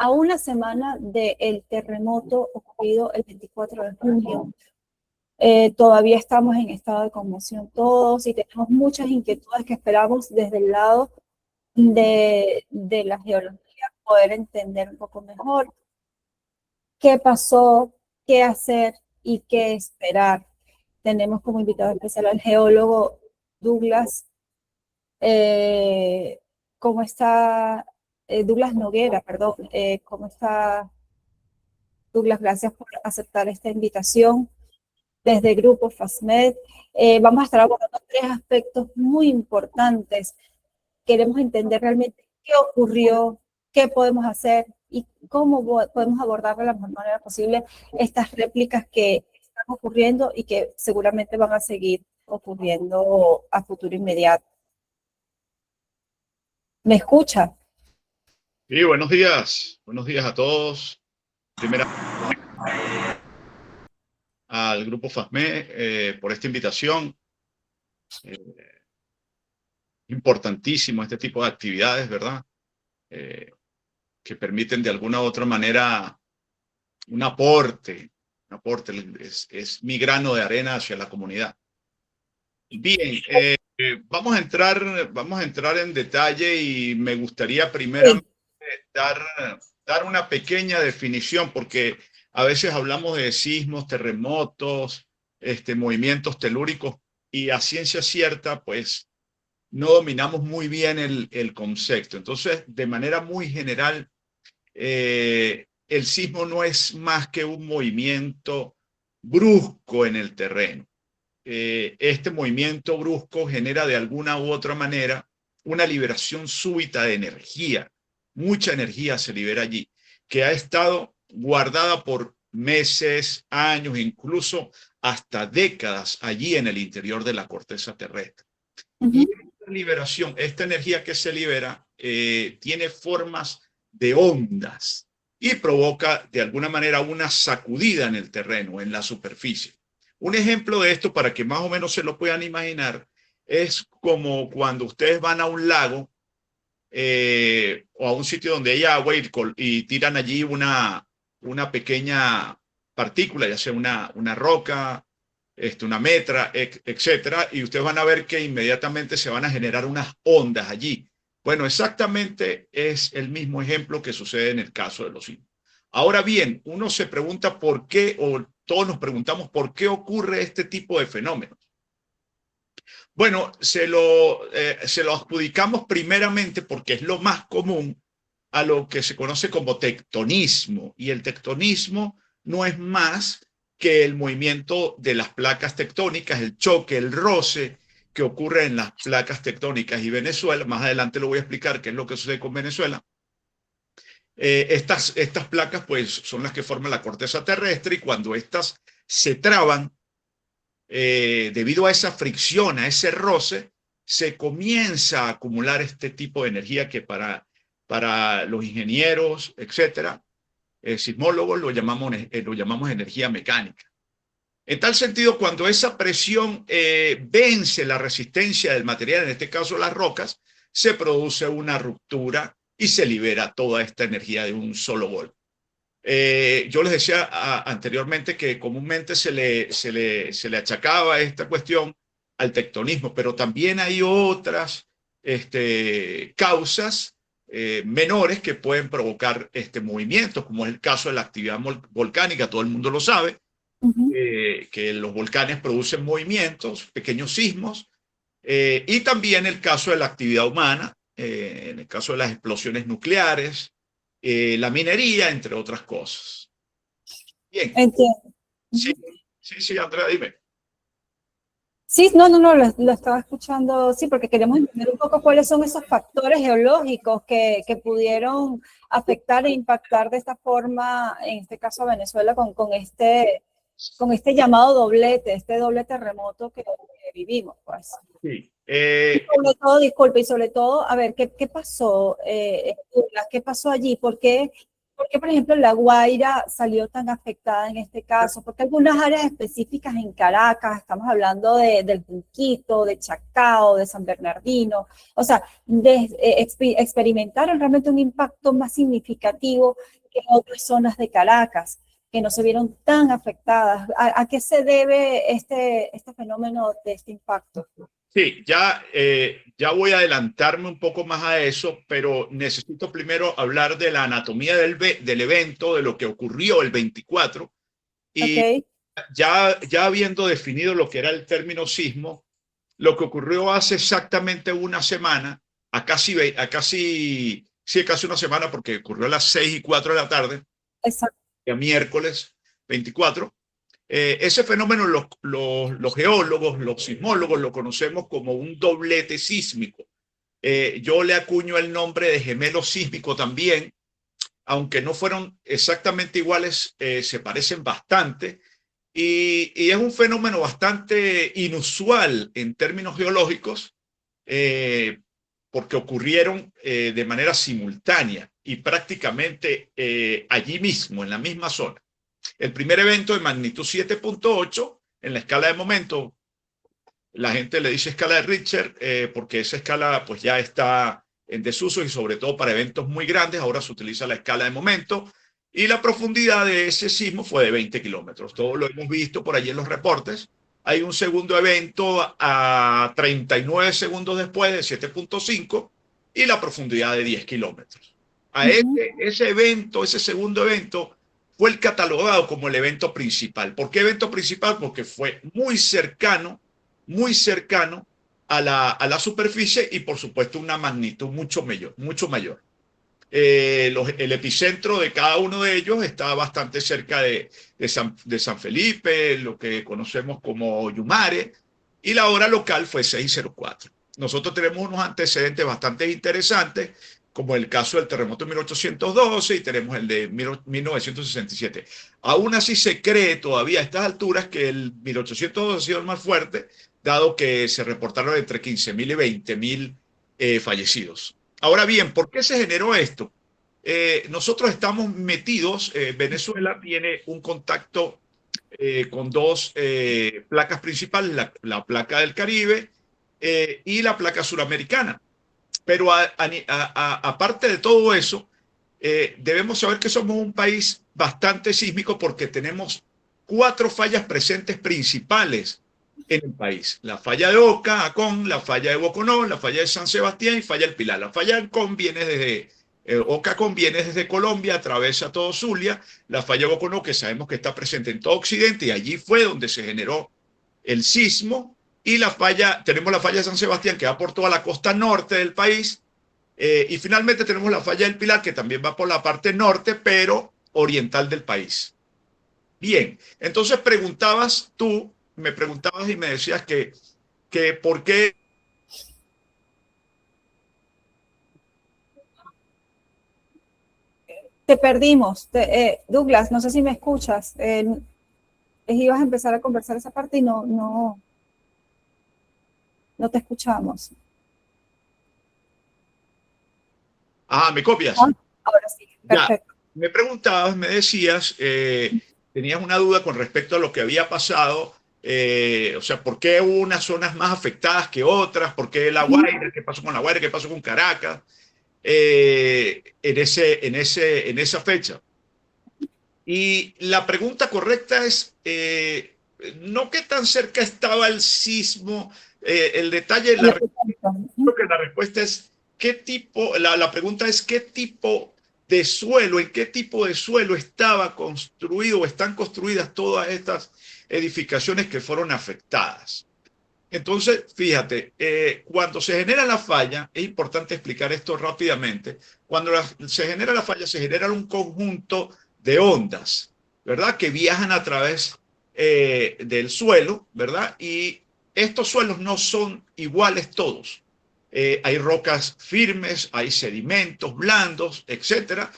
a una semana del terremoto ocurrido el 24 de junio. Todavía estamos en estado de conmoción todos y tenemos muchas inquietudes que esperamos desde el lado de la geología poder entender un poco mejor qué pasó, qué hacer y qué esperar. Tenemos como invitado especial al geólogo Douglas. ¿Cómo está? Douglas Noguera, perdón. ¿Cómo está, Douglas? Gracias por aceptar esta invitación desde Grupo FASMED. Vamos a estar abordando tres aspectos muy importantes. Queremos entender realmente qué ocurrió, qué podemos hacer y cómo podemos abordar de la mejor manera posible estas réplicas que están ocurriendo y que seguramente van a seguir ocurriendo a futuro inmediato. ¿Me escucha? Sí, buenos días. Buenos días a todos. Primero al Grupo FASME por esta invitación. Importantísimo este tipo de actividades, ¿verdad? Que permiten de alguna u otra manera un aporte. Es mi grano de arena hacia la comunidad. Bien, vamos a entrar en detalle y me gustaría primeramente dar una pequeña definición, porque a veces hablamos de sismos, terremotos, movimientos telúricos, y a ciencia cierta, pues, no dominamos muy bien el concepto. Entonces, de manera muy general, el sismo no es más que un movimiento brusco en el terreno. Este movimiento brusco genera de alguna u otra manera una liberación súbita de energía. Mucha energía se libera allí, que ha estado guardada por meses, años, incluso hasta décadas allí en el interior de la corteza terrestre. Y esta liberación, esta energía que se libera, tiene formas de ondas y provoca de alguna manera una sacudida en el terreno, en la superficie. Un ejemplo de esto, para que más o menos se lo puedan imaginar, es como cuando ustedes van a un lago o a un sitio donde hay agua y tiran allí una pequeña partícula, ya sea una roca, una metra, etcétera, y ustedes van a ver que inmediatamente se van a generar unas ondas allí. Bueno, exactamente es el mismo ejemplo que sucede en el caso de los sismos. Ahora bien, uno se pregunta por qué, o todos nos preguntamos por qué ocurre este tipo de fenómenos. Bueno, se lo adjudicamos primeramente porque es lo más común a lo que se conoce como tectonismo, y el tectonismo no es más que el movimiento de las placas tectónicas, el choque, el roce que ocurre en las placas tectónicas. Y Venezuela, más adelante lo voy a explicar qué es lo que sucede con Venezuela. Estas placas pues son las que forman la corteza terrestre, y cuando estas se traban, debido a esa fricción, a ese roce, se comienza a acumular este tipo de energía que para los ingenieros, etcétera, sismólogos, lo llamamos energía mecánica. En tal sentido, cuando esa presión vence la resistencia del material, en este caso las rocas, se produce una ruptura y se libera toda esta energía de un solo golpe. Yo les decía anteriormente que comúnmente se le achacaba esta cuestión al tectonismo, pero también hay otras causas menores que pueden provocar movimientos, como es el caso de la actividad volcánica. Todo el mundo lo sabe, que los volcanes producen movimientos, pequeños sismos, y también el caso de la actividad humana, en el caso de las explosiones nucleares, la minería, entre otras cosas. Bien. Entiendo. Sí, Andrea, dime. Sí, no, lo estaba escuchando, sí, porque queremos entender un poco cuáles son esos factores geológicos que pudieron afectar e impactar de esta forma, en este caso a Venezuela, con este llamado doblete, este doble terremoto que vivimos, pues. Sí. Sobre todo, disculpe, y sobre todo, a ver, ¿qué pasó? ¿Qué pasó allí? ¿Por qué ¿Por qué, por ejemplo, La Guaira salió tan afectada en este caso? Porque algunas áreas específicas en Caracas, estamos hablando del Junquito, de Chacao, de San Bernardino, o sea, experimentaron realmente un impacto más significativo que otras zonas de Caracas, que no se vieron tan afectadas. ¿A qué se debe este fenómeno de este impacto? Sí, ya voy a adelantarme un poco más a eso, pero necesito primero hablar de la anatomía del evento, de lo que ocurrió el 24, y Ok, ya habiendo definido lo que era el término sismo, lo que ocurrió hace exactamente una semana, sí, casi una semana, porque ocurrió a las 6:04 de la tarde, exacto. el miércoles 24. Ese fenómeno los geólogos, los sismólogos lo conocemos como un doblete sísmico. Yo le acuño el nombre de gemelo sísmico también, aunque no fueron exactamente iguales, se parecen bastante. Y es un fenómeno bastante inusual en términos geológicos, eh, porque ocurrieron de manera simultánea y prácticamente allí mismo, en la misma zona. El primer evento de magnitud 7.8 en la escala de momento, la gente le dice escala de Richter porque esa escala pues ya está en desuso y sobre todo para eventos muy grandes, ahora se utiliza la escala de momento y la profundidad de ese sismo fue de 20 kilómetros. Todo lo hemos visto por allí en los reportes. Hay un segundo evento a 39 segundos después de 7.5 y la profundidad de 10 kilómetros. A ese evento, ese segundo evento, fue el catalogado como el evento principal. ¿Por qué evento principal? Porque fue muy cercano a la superficie y por supuesto una magnitud mucho mayor. Mucho mayor. El epicentro de cada uno de ellos está bastante cerca de San Felipe, lo que conocemos como Yumare, y la hora local fue 6:04. Nosotros tenemos unos antecedentes bastante interesantes, como el caso del terremoto de 1812 y tenemos el de 1967. Aún así se cree todavía a estas alturas que el 1812 ha sido el más fuerte, dado que se reportaron entre 15.000 y 20.000 fallecidos. Ahora bien, ¿por qué se generó esto? Nosotros estamos metidos, Venezuela tiene un contacto con dos placas principales, la placa del Caribe y la placa suramericana. Pero aparte de todo eso, debemos saber que somos un país bastante sísmico porque tenemos 4 fallas presentes principales en el país. La falla de Oca, Acón, la falla de Boconó, la falla de San Sebastián y falla del Pilar. La falla de Acón viene desde Oca Acón viene desde Colombia, atraviesa todo Zulia. La falla de Boconó, que sabemos que está presente en todo Occidente, y allí fue donde se generó el sismo. Y tenemos la falla de San Sebastián, que va por toda la costa norte del país. Y finalmente tenemos la falla del Pilar, que también va por la parte norte, pero oriental del país. Bien, entonces me preguntabas y me decías que por qué. Te perdimos. Douglas, no sé si me escuchas. Ibas a empezar a conversar esa parte y no te escuchamos. ¿Me copias? Ah, ahora sí, Ya, perfecto. me preguntabas, me decías, tenías una duda con respecto a lo que había pasado, o sea, ¿por qué hubo unas zonas más afectadas que otras? ¿Por qué La Guaira? ¿Qué pasó con La Guaira? ¿Qué pasó con Caracas? En esa fecha. Y la pregunta correcta es, no qué tan cerca estaba el sismo, el detalle, creo que la respuesta es qué tipo, la pregunta es qué tipo de suelo, en qué tipo de suelo estaba construido o están construidas todas estas edificaciones que fueron afectadas. Entonces, fíjate, cuando se genera la falla, es importante explicar esto rápidamente, cuando se genera la falla, se genera un conjunto de ondas, ¿verdad? Que viajan a través del suelo, ¿verdad? Y estos suelos no son iguales todos. Hay rocas firmes, hay sedimentos blandos, etcétera.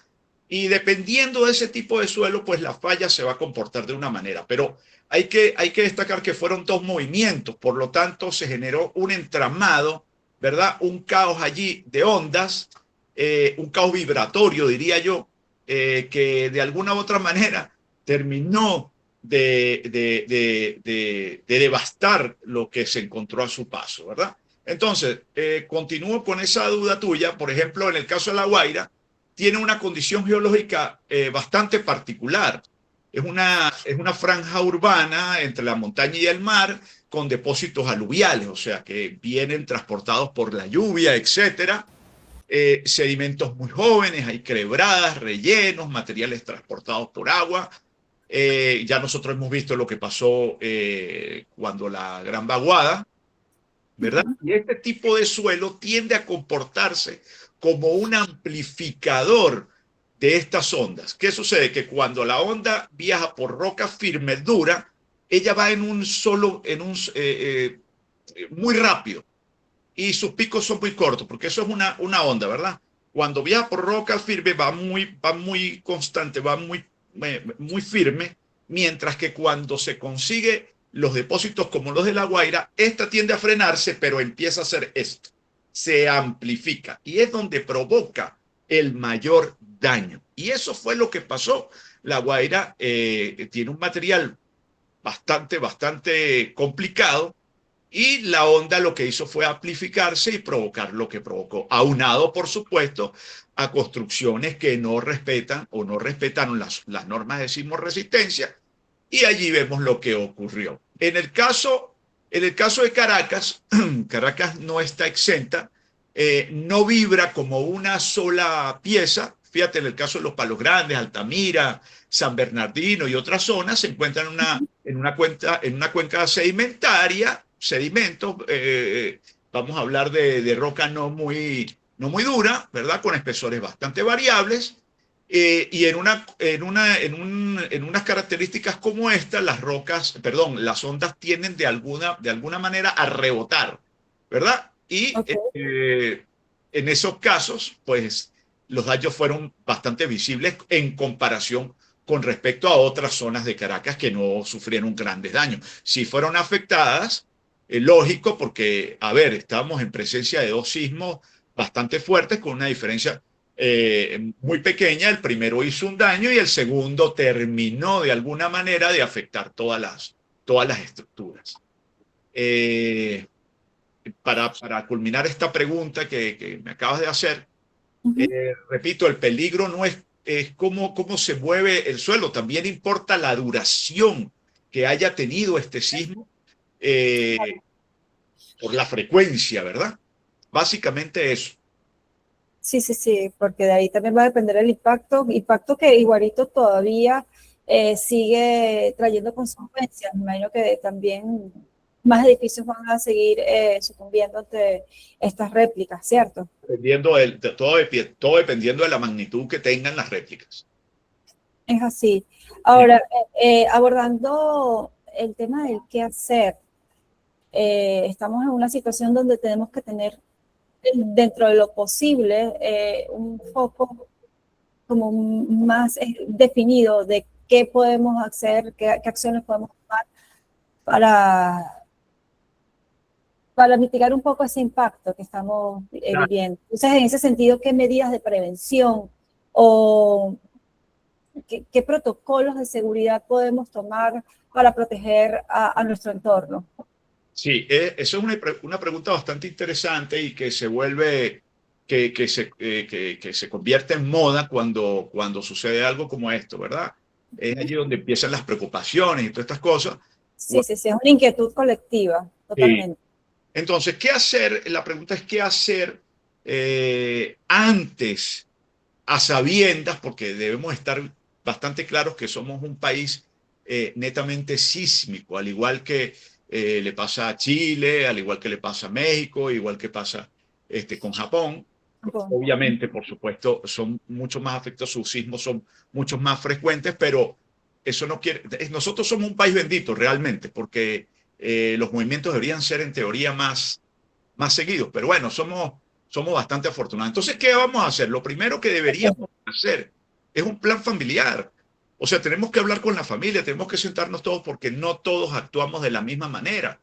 Y dependiendo de ese tipo de suelo, pues la falla se va a comportar de una manera. Pero hay que destacar que fueron 2 movimientos, por lo tanto se generó un entramado, ¿verdad? Un caos allí de ondas, un caos vibratorio, diría yo, que de alguna u otra manera terminó de devastar lo que se encontró a su paso, ¿verdad? Entonces, continúo con esa duda tuya. Por ejemplo, en el caso de La Guaira, tiene una condición geológica bastante particular. Es una franja urbana entre la montaña y el mar con depósitos aluviales, o sea, que vienen transportados por la lluvia, etcétera. Sedimentos muy jóvenes, hay quebradas, rellenos, materiales transportados por agua. Ya nosotros hemos visto lo que pasó cuando la Gran Vaguada, ¿verdad? Y este tipo de suelo tiende a comportarse como un amplificador de estas ondas. ¿Qué sucede? Que cuando la onda viaja por roca firme, dura, ella va en un solo, muy rápido y sus picos son muy cortos, porque eso es una onda, ¿verdad? Cuando viaja por roca firme va muy constante, va muy firme, mientras que cuando se consigue los depósitos como los de La Guaira, esta tiende a frenarse, pero empieza a hacer esto, se amplifica y es donde provoca el mayor daño. Y eso fue lo que pasó. La Guaira tiene un material bastante complicado y la onda lo que hizo fue amplificarse y provocar lo que provocó, aunado, por supuesto, a construcciones que no respetan o no respetaron las normas de sismorresistencia, y allí vemos lo que ocurrió. En el caso de Caracas, Caracas no está exenta, no vibra como una sola pieza. Fíjate, en el caso de los Palos Grandes, Altamira, San Bernardino y otras zonas se encuentran en una cuenca sedimentaria, sedimentos, vamos a hablar de roca no muy dura, ¿verdad? Con espesores bastante variables. Y en unas características como esta, las ondas tienden de alguna manera a rebotar, ¿verdad? Y Ok. en esos casos, pues los daños fueron bastante visibles en comparación con respecto a otras zonas de Caracas que no sufrieron grandes daños. Sí fueron afectadas, lógico, porque, a ver, estábamos en presencia de dos sismos bastante fuertes con una diferencia muy pequeña. El primero hizo un daño y el segundo terminó de alguna manera de afectar todas las estructuras. Eh, para culminar esta pregunta que me acabas de hacer, repito, el peligro no es cómo se mueve el suelo, también importa la duración que haya tenido este sismo eh, por la frecuencia, ¿verdad? Básicamente eso. Sí, sí, sí, porque de ahí también va a depender el impacto que igualito todavía sigue trayendo consecuencias. Me imagino que también más edificios van a seguir sucumbiendo ante estas réplicas, ¿cierto? Todo dependiendo de la magnitud que tengan las réplicas. Es así. Ahora, abordando el tema del qué hacer, estamos en una situación donde tenemos que tener dentro de lo posible un foco como más definido de qué podemos hacer, qué acciones podemos tomar para, para mitigar un poco ese impacto que estamos viviendo. Entonces, en ese sentido, ¿qué medidas de prevención o qué protocolos de seguridad podemos tomar para proteger a nuestro entorno? Sí, eso es una pregunta bastante interesante y que se vuelve, que se convierte en moda cuando sucede algo como esto, ¿verdad? Es allí donde empiezan las preocupaciones y todas estas cosas. Sí, sí, sí, es una inquietud colectiva, Sí. totalmente. Entonces, ¿qué hacer? La pregunta es qué hacer antes, a sabiendas, porque debemos estar bastante claros que somos un país netamente sísmico, al igual que le pasa a Chile, al igual que le pasa a México, igual que pasa con Japón. Bueno, Obviamente, por supuesto, son mucho más afectados, sus sismos son mucho más frecuentes, pero eso no quiere, nosotros somos un país bendito realmente, porque los movimientos deberían ser en teoría más seguidos, pero bueno, somos bastante afortunados. Entonces, ¿qué vamos a hacer? Lo primero que deberíamos hacer es un plan familiar. O sea, tenemos que hablar con la familia, tenemos que sentarnos todos porque no todos actuamos de la misma manera.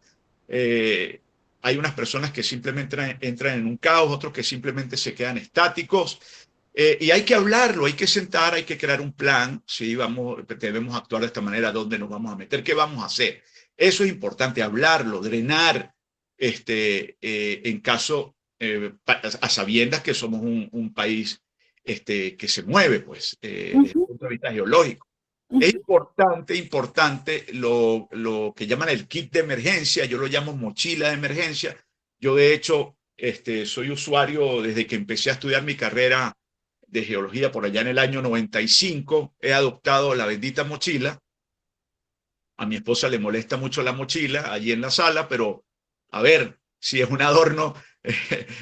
Eh, Hay unas personas que simplemente entran en un caos, otros que simplemente se quedan estáticos. Y hay que hablarlo, hay que sentar, hay que crear un plan. Si debemos actuar de esta manera, ¿dónde nos vamos a meter? ¿Qué vamos a hacer? Eso es importante, hablarlo, drenar, en caso, a sabiendas que somos un país que se mueve, pues, desde el punto de vista geológico. Es importante lo que llaman el kit de emergencia, yo lo llamo mochila de emergencia. Yo, de hecho, soy usuario desde que empecé a estudiar mi carrera de geología por allá en el año 95. He adoptado la bendita mochila. A mi esposa le molesta mucho la mochila allí en la sala, pero a ver, si es un adorno,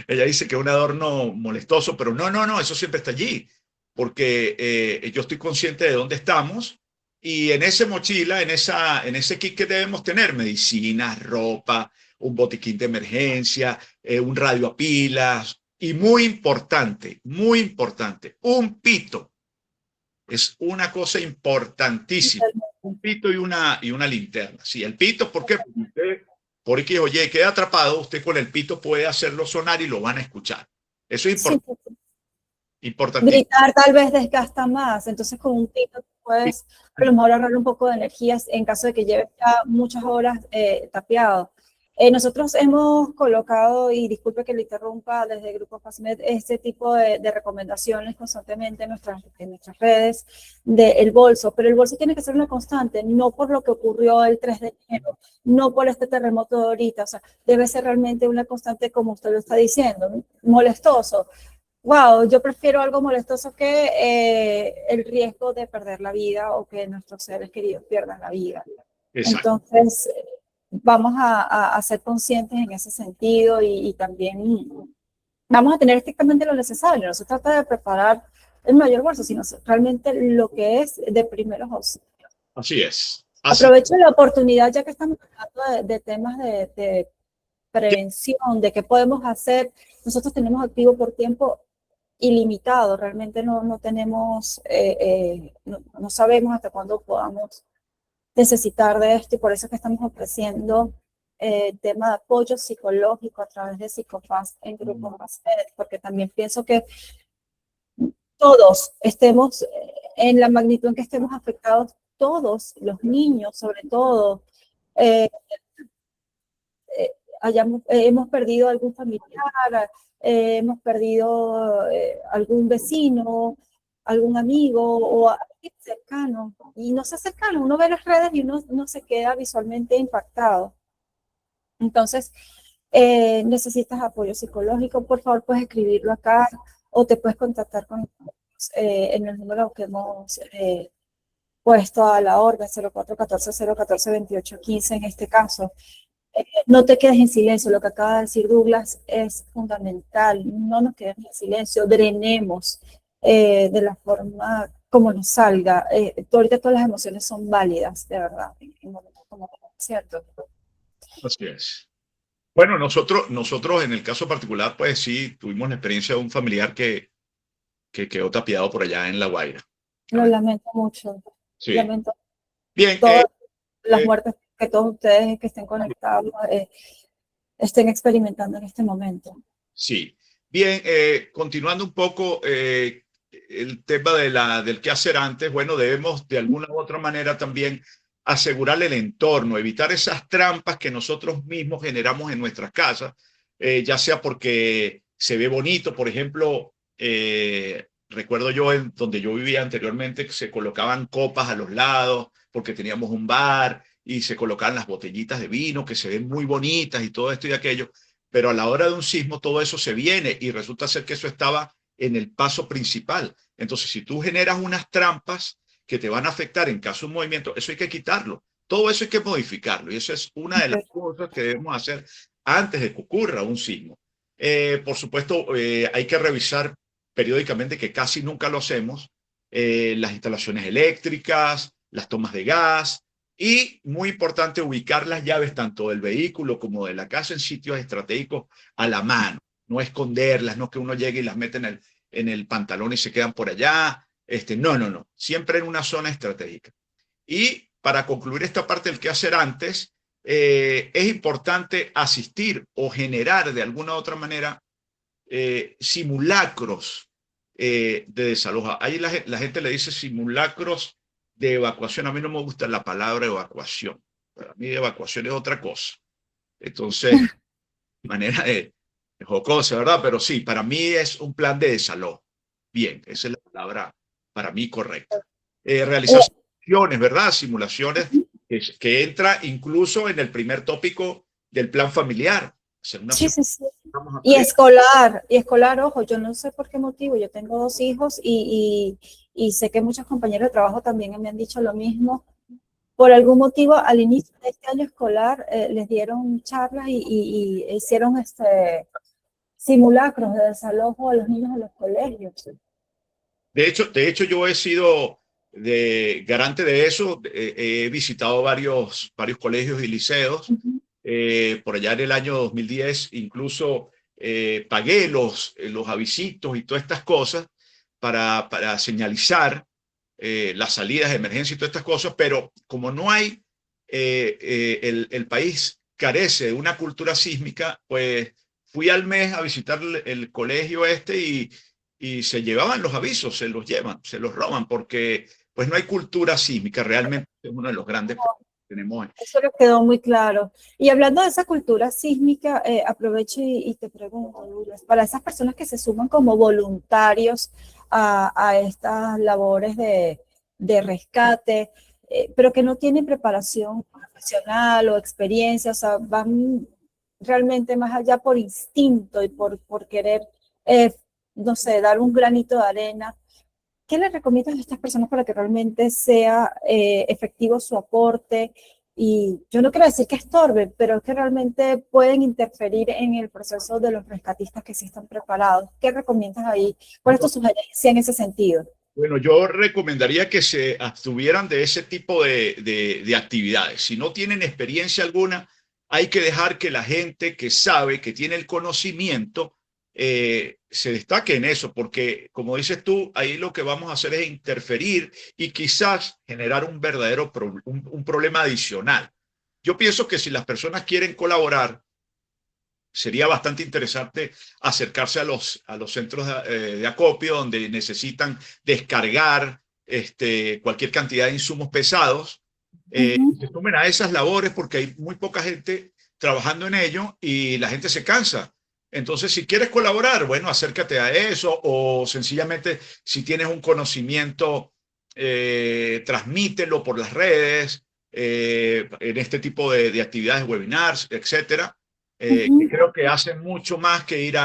ella dice que es un adorno molestoso, pero no, eso siempre está allí, porque yo estoy consciente de dónde estamos y en esa mochila, en ese kit que debemos tener, medicinas, ropa, un botiquín de emergencia, un radio a pilas y muy importante, un pito. Es una cosa importantísima. Un pito y una linterna. Sí, el pito, ¿por qué? Porque usted, por X o Y, queda atrapado, usted con el pito puede hacerlo sonar y lo van a escuchar. Eso es Sí, importantísimo. gritar tal vez desgasta más, entonces con un pito puedes a lo mejor ahorrar un poco de energías en caso de que lleves ya muchas horas tapiado. Nosotros hemos colocado, y disculpe que le interrumpa, desde el Grupo FASMED, este tipo de recomendaciones constantemente en nuestras redes del bolso, pero el bolso tiene que ser una constante, no por lo que ocurrió el 3 de enero, no por este terremoto de ahorita, o sea, debe ser realmente una constante como usted lo está diciendo, molestoso. Wow, yo prefiero algo molestoso que el riesgo de perder la vida o que nuestros seres queridos pierdan la vida. Exacto. Entonces, vamos a ser conscientes en ese sentido y también vamos a tener estrictamente lo necesario. No se trata de preparar el mayor bolso, sino realmente lo que es de primeros auxilios. Así es. Aprovecho la oportunidad, ya que estamos hablando de temas de prevención, de qué podemos hacer. Nosotros tenemos activo por tiempo ilimitado, realmente no tenemos, no sabemos hasta cuándo podamos necesitar de esto y por eso es que estamos ofreciendo tema de apoyo psicológico a través de Psicofast en Grupo FASMED, porque también pienso que todos estemos en la magnitud en que estemos afectados, todos los niños sobre todo, hemos perdido algún familiar, hemos perdido algún vecino, algún amigo o alguien cercano. Y no se cercano, uno ve las redes y uno se queda visualmente impactado. Entonces, necesitas apoyo psicológico, por favor, puedes escribirlo acá o te puedes contactar con nosotros en el número que hemos puesto a la orden 0414-014-2815 en este caso. No te quedes en silencio, lo que acaba de decir Douglas es fundamental, no nos quedemos en silencio, drenemos de la forma como nos salga. Ahorita todas las emociones son válidas, de verdad, en momentos como ¿cierto? Así es. Bueno, nosotros en el caso particular, pues sí, tuvimos la experiencia de un familiar que quedó tapiado por allá en La Guaira. Lo lamento mucho, Sí. lamento Bien. todas las muertes que todos ustedes que estén conectados estén experimentando en este momento. Sí. Bien, continuando un poco el tema del qué hacer antes, bueno, debemos de alguna u otra manera también asegurar el entorno, evitar esas trampas que nosotros mismos generamos en nuestras casas, ya sea porque se ve bonito, por ejemplo, recuerdo yo en donde yo vivía anteriormente que se colocaban copas a los lados porque teníamos un bar y se colocaban las botellitas de vino que se ven muy bonitas y todo esto y aquello, pero a la hora de un sismo todo eso se viene y resulta ser que eso estaba en el paso principal. Entonces, si tú generas unas trampas que te van a afectar en caso de un movimiento, eso hay que quitarlo. Todo eso hay que modificarlo y eso es una de las cosas que debemos hacer antes de que ocurra un sismo. Por supuesto, hay que revisar periódicamente, que casi nunca lo hacemos, las instalaciones eléctricas, las tomas de gas y, muy importante, ubicar las llaves tanto del vehículo como de la casa en sitios estratégicos a la mano, no esconderlas, no que uno llegue y las mete en el pantalón y se quedan por allá. No, siempre en una zona estratégica. Y para concluir esta parte del qué hacer antes, es importante asistir o generar de alguna u otra manera simulacros de desalojo. Ahí la gente le dice simulacros de evacuación. A mí no me gusta la palabra evacuación. Para mí evacuación es otra cosa. Entonces, de manera de jocosa, ¿verdad? Pero sí, para mí es un plan de desalojo. Bien, esa es la palabra para mí correcta. Realizaciones, ¿verdad? Simulaciones que entra incluso en el primer tópico del plan familiar. Hacer una Sí, sí, sí. vamos a Y ver. escolar, ojo, yo no sé por qué motivo, yo tengo 2 hijos y sé que muchos compañeros de trabajo también me han dicho lo mismo. Por algún motivo, al inicio de este año escolar, les dieron charlas y hicieron simulacros de desalojo a los niños de los colegios. De hecho, yo he sido garante de eso. He visitado varios colegios y liceos. Por allá en el año 2010, incluso pagué los avisitos y todas estas cosas para señalizar las salidas de emergencia y todas estas cosas, pero como no hay, el país carece de una cultura sísmica, pues fui al mes a visitar el colegio y se llevaban los avisos, se los llevan, se los roban, porque pues no hay cultura sísmica, realmente es uno de los grandes problemas que tenemos. Eso les quedó muy claro. Y hablando de esa cultura sísmica, aprovecho y te pregunto, Douglas, para esas personas que se suman como voluntarios a estas labores de rescate, pero que no tienen preparación profesional o experiencia, o sea, van realmente más allá por instinto y por querer, no sé, dar un granito de arena. ¿Qué le recomiendas a estas personas para que realmente sea efectivo su aporte? Y yo no quiero decir que estorbe, pero es que realmente pueden interferir en el proceso de los rescatistas que sí están preparados. ¿Qué recomiendas ahí? ¿Cuál es tu sugerencia en ese sentido? Bueno, yo recomendaría que se abstuvieran de ese tipo de actividades. Si no tienen experiencia alguna, hay que dejar que la gente que sabe, que tiene el conocimiento, se destaque en eso, porque como dices tú, ahí lo que vamos a hacer es interferir y quizás generar un verdadero un problema adicional. Yo pienso que si las personas quieren colaborar, sería bastante interesante acercarse a los centros de acopio donde necesitan descargar cualquier cantidad de insumos pesados. Se sumen a esas labores porque hay muy poca gente trabajando en ello y la gente se cansa. Entonces, si quieres colaborar, bueno, acércate a eso o sencillamente si tienes un conocimiento, transmítelo por las redes, en este tipo de actividades, webinars, etcétera. Que creo que hacen mucho más que ir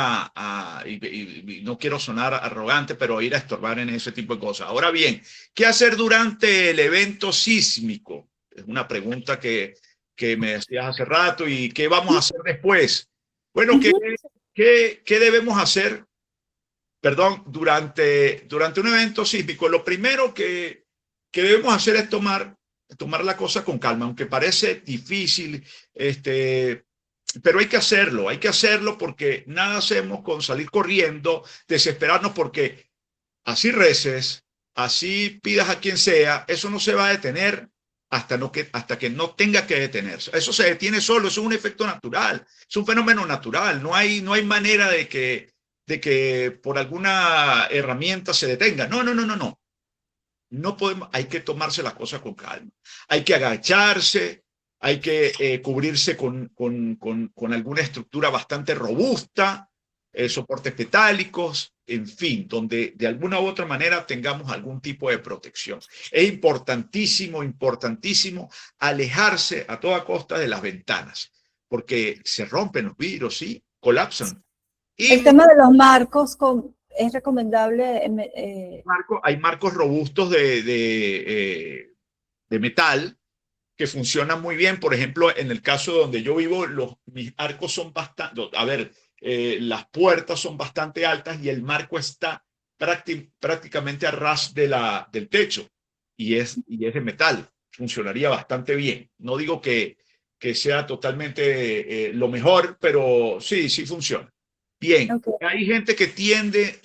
y no quiero sonar arrogante, pero ir a estorbar en ese tipo de cosas. Ahora bien, ¿qué hacer durante el evento sísmico? Es una pregunta que me decías hace rato. ¿Y qué vamos a hacer después? Bueno, ¿qué debemos hacer, perdón, durante un evento sísmico? Lo primero que debemos hacer es tomar la cosa con calma, aunque parece difícil, pero hay que hacerlo porque nada hacemos con salir corriendo, desesperarnos porque así reces, así pidas a quien sea, eso no se va a detener hasta que no tenga que detenerse. Eso se detiene solo, eso es un efecto natural, es un fenómeno natural, no hay manera de que por alguna herramienta se detenga. No, no, no, no, no. No podemos, hay que tomarse las cosas con calma. Hay que agacharse, hay que cubrirse con alguna estructura bastante robusta, soportes metálicos, en fin, donde de alguna u otra manera tengamos algún tipo de protección. Es importantísimo, importantísimo alejarse a toda costa de las ventanas, porque se rompen los vidrios, ¿sí? Colapsan. Y El tema de los marcos es recomendable. hay marcos robustos de metal que funcionan muy bien. Por ejemplo, en el caso donde yo vivo, mis arcos son bastante, a ver, las puertas son bastante altas y el marco está prácticamente a ras del techo y es de metal. Funcionaría bastante bien. No digo que sea totalmente lo mejor, pero sí, sí funciona. Bien, Okay. hay gente que tiende,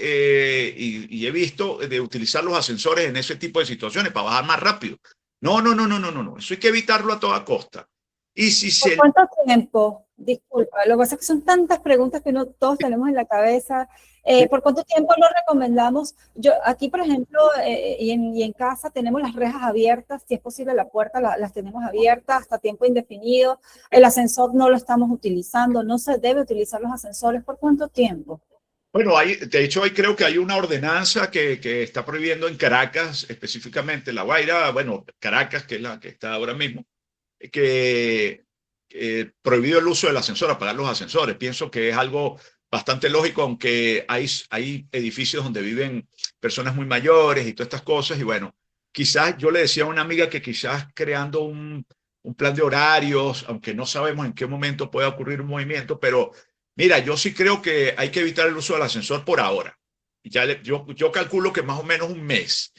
y he visto, de utilizar los ascensores en ese tipo de situaciones para bajar más rápido. No, no, no, no, no, no, no. Eso hay que evitarlo a toda costa. Y si ¿Por se... cuánto tiempo? Disculpa, lo que pasa es que son tantas preguntas que todos tenemos en la cabeza. ¿Por cuánto tiempo lo recomendamos? Yo aquí, por ejemplo, y en casa tenemos las rejas abiertas, si es posible la puerta las tenemos abiertas hasta tiempo indefinido. El ascensor no lo estamos utilizando, no se debe utilizar los ascensores. ¿Por cuánto tiempo? Bueno, de hecho, hoy creo que hay una ordenanza que está prohibiendo en Caracas, específicamente La Guaira, bueno, Caracas, que es la que está ahora mismo, que prohibido el uso del ascensor, apagar los ascensores. Pienso que es algo bastante lógico, aunque hay edificios donde viven personas muy mayores y todas estas cosas. Y bueno, quizás yo le decía a una amiga que quizás creando un plan de horarios, aunque no sabemos en qué momento pueda ocurrir un movimiento, pero mira, yo sí creo que hay que evitar el uso del ascensor por ahora. Yo calculo que más o menos un mes,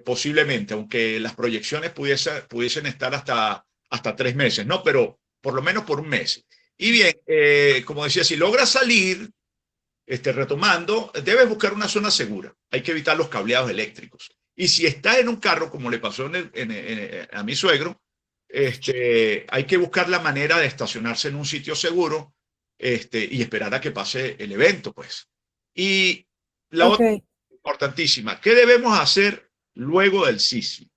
posiblemente, aunque las proyecciones pudiesen estar hasta 3 meses, ¿no? Pero por lo menos por un mes. Y bien, como decía, si logras salir, retomando, debes buscar una zona segura. Hay que evitar los cableados eléctricos. Y si estás en un carro, como le pasó a mi suegro, hay que buscar la manera de estacionarse en un sitio seguro, y esperar a que pase el evento, pues. Y la otra Ok. importantísima, ¿qué debemos hacer luego del sismo?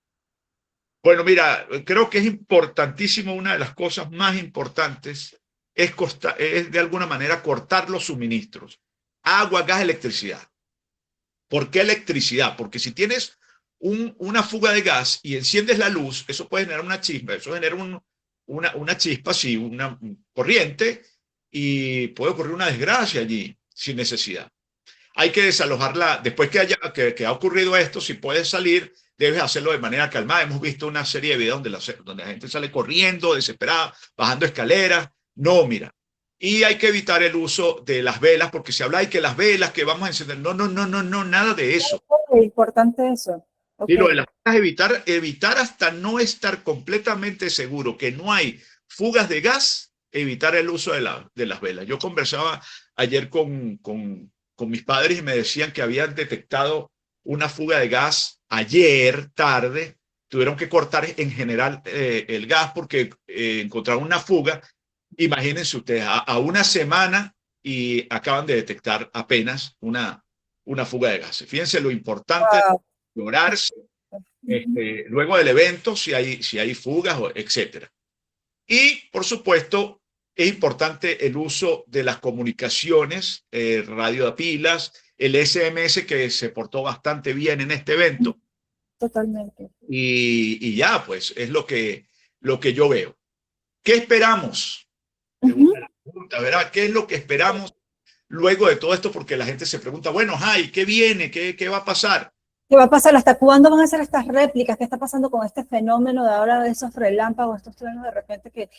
Bueno, mira, creo que es importantísimo, una de las cosas más importantes es de alguna manera cortar los suministros, agua, gas, electricidad. ¿Por qué electricidad? Porque si tienes una fuga de gas y enciendes la luz, eso puede generar una chispa, eso genera una chispa, sí, una corriente, y puede ocurrir una desgracia allí sin necesidad. Hay que desalojarla. Después que ha ocurrido esto, si puedes salir, debes hacerlo de manera calmada. Hemos visto una serie de videos donde la gente sale corriendo, desesperada, bajando escaleras. No, mira. Y hay que evitar el uso de las velas, porque se habla de que las velas que vamos a encender, no, no, no, no, no, nada de eso. Es importante eso. Y Ok. lo de las velas, evitar hasta no estar completamente seguro que no hay fugas de gas, evitar el uso de las velas. Yo conversaba ayer con mis padres y me decían que habían detectado una fuga de gas ayer tarde. Tuvieron que cortar en general el gas porque encontraron una fuga. Imagínense ustedes, a una semana, y acaban de detectar apenas una fuga de gas. Fíjense lo importante Wow. de orarse luego del evento, si hay fugas, etcétera. Y, por supuesto, es importante el uso de las comunicaciones, radio de pilas, el SMS, que se portó bastante bien en este evento, Totalmente. y ya, pues, es lo que yo veo. ¿Qué esperamos? Es Ujú. una pregunta, ¿verdad? ¿Qué es lo que esperamos luego de todo esto? Porque la gente se pregunta, bueno, ay, ¿qué viene? ¿Qué va a pasar? ¿Qué va a pasar? ¿Hasta cuándo van a ser estas réplicas? ¿Qué está pasando con este fenómeno de ahora de esos relámpagos, estos truenos de repente que,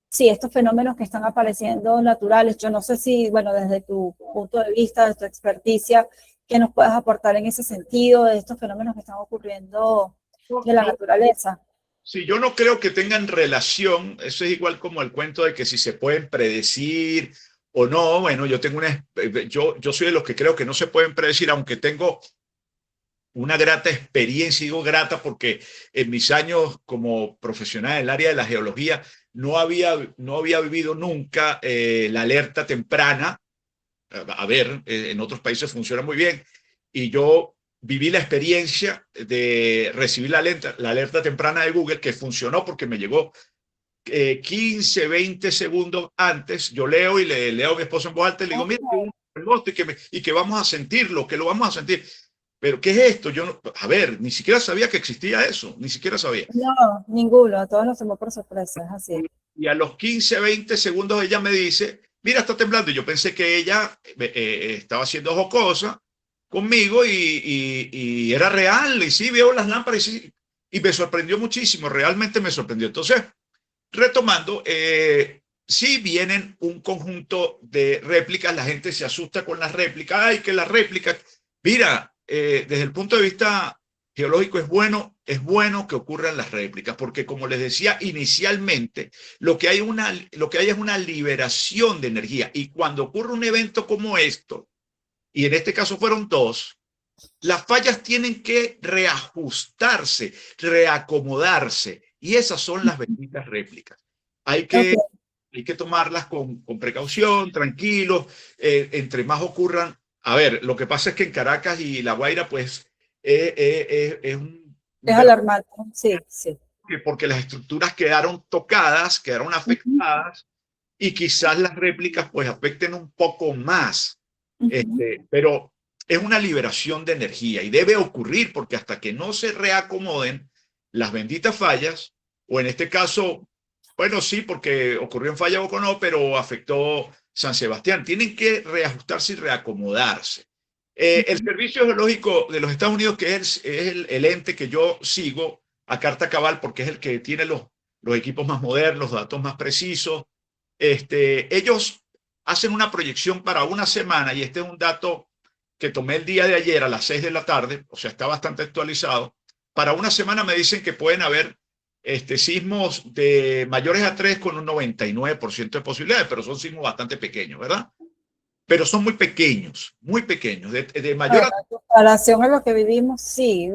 sí, estos fenómenos que están apareciendo naturales? Yo no sé si, bueno, desde tu punto de vista, de tu experticia, ¿qué nos puedes aportar en ese sentido de estos fenómenos que están ocurriendo de la Yo naturaleza? Sí, yo no creo que tengan relación. Eso es igual como el cuento de que si se pueden predecir o no. Bueno, yo soy de los que creo que no se pueden predecir, aunque tengo una grata experiencia. Y digo grata porque en mis años como profesional en el área de la geología no había vivido nunca la alerta temprana. A ver, en otros países funciona muy bien, y yo viví la experiencia de recibir la alerta temprana de Google, que funcionó porque me llegó 15, 20 segundos antes. Yo leo y le leo a mi esposo en voz alta y le digo, mira, que un terremoto y que vamos a sentirlo, que lo vamos a sentir. Pero, ¿qué es esto? Yo no, a ver, ni siquiera sabía que existía eso, ni siquiera sabía. No, ninguno, a todos nos tomó por sorpresa, es así. Y a los 15, 20 segundos ella me dice, mira, está temblando. Y yo pensé que ella estaba siendo jocosa conmigo, y era real. Y sí, veo las lámparas, y me sorprendió muchísimo, realmente me sorprendió. Entonces, retomando, sí vienen un conjunto de réplicas. La gente se asusta con las réplicas. Ay, que las réplicas. Mira, desde el punto de vista geológico es bueno que ocurran las réplicas, porque como les decía inicialmente, lo que hay es una liberación de energía. Y cuando ocurre un evento como esto, y en este caso fueron dos, las fallas tienen que reajustarse, reacomodarse, Y esas son las benditas réplicas. Hay Ok. que, hay que tomarlas con precaución, tranquilos, entre más ocurran. A ver, lo que pasa es que en Caracas y La Guaira, pues, es un Es verdadero alarmante. Sí, sí. porque las estructuras quedaron tocadas, quedaron Ujú, afectadas, y quizás las réplicas pues afecten un poco más, ujú. pero es una liberación de energía y debe ocurrir porque hasta que no se reacomoden las benditas fallas, o en este caso, bueno, sí, porque ocurrió en Falla Boconó, pero afectó San Sebastián, tienen que reajustarse y reacomodarse. El Servicio Geológico de los Estados Unidos, que es el ente que yo sigo a carta cabal porque es el que tiene los equipos más modernos, los datos más precisos, ellos hacen una proyección para una semana, y este es un dato que tomé el día de ayer a las 6 de la tarde, o sea, está bastante actualizado. Para una semana me dicen que pueden haber sismos de mayores a 3 con un 99% de posibilidades, pero son sismos bastante pequeños, ¿verdad? Pero son muy pequeños, de mayor Bueno, a, en comparación a lo que vivimos, sí.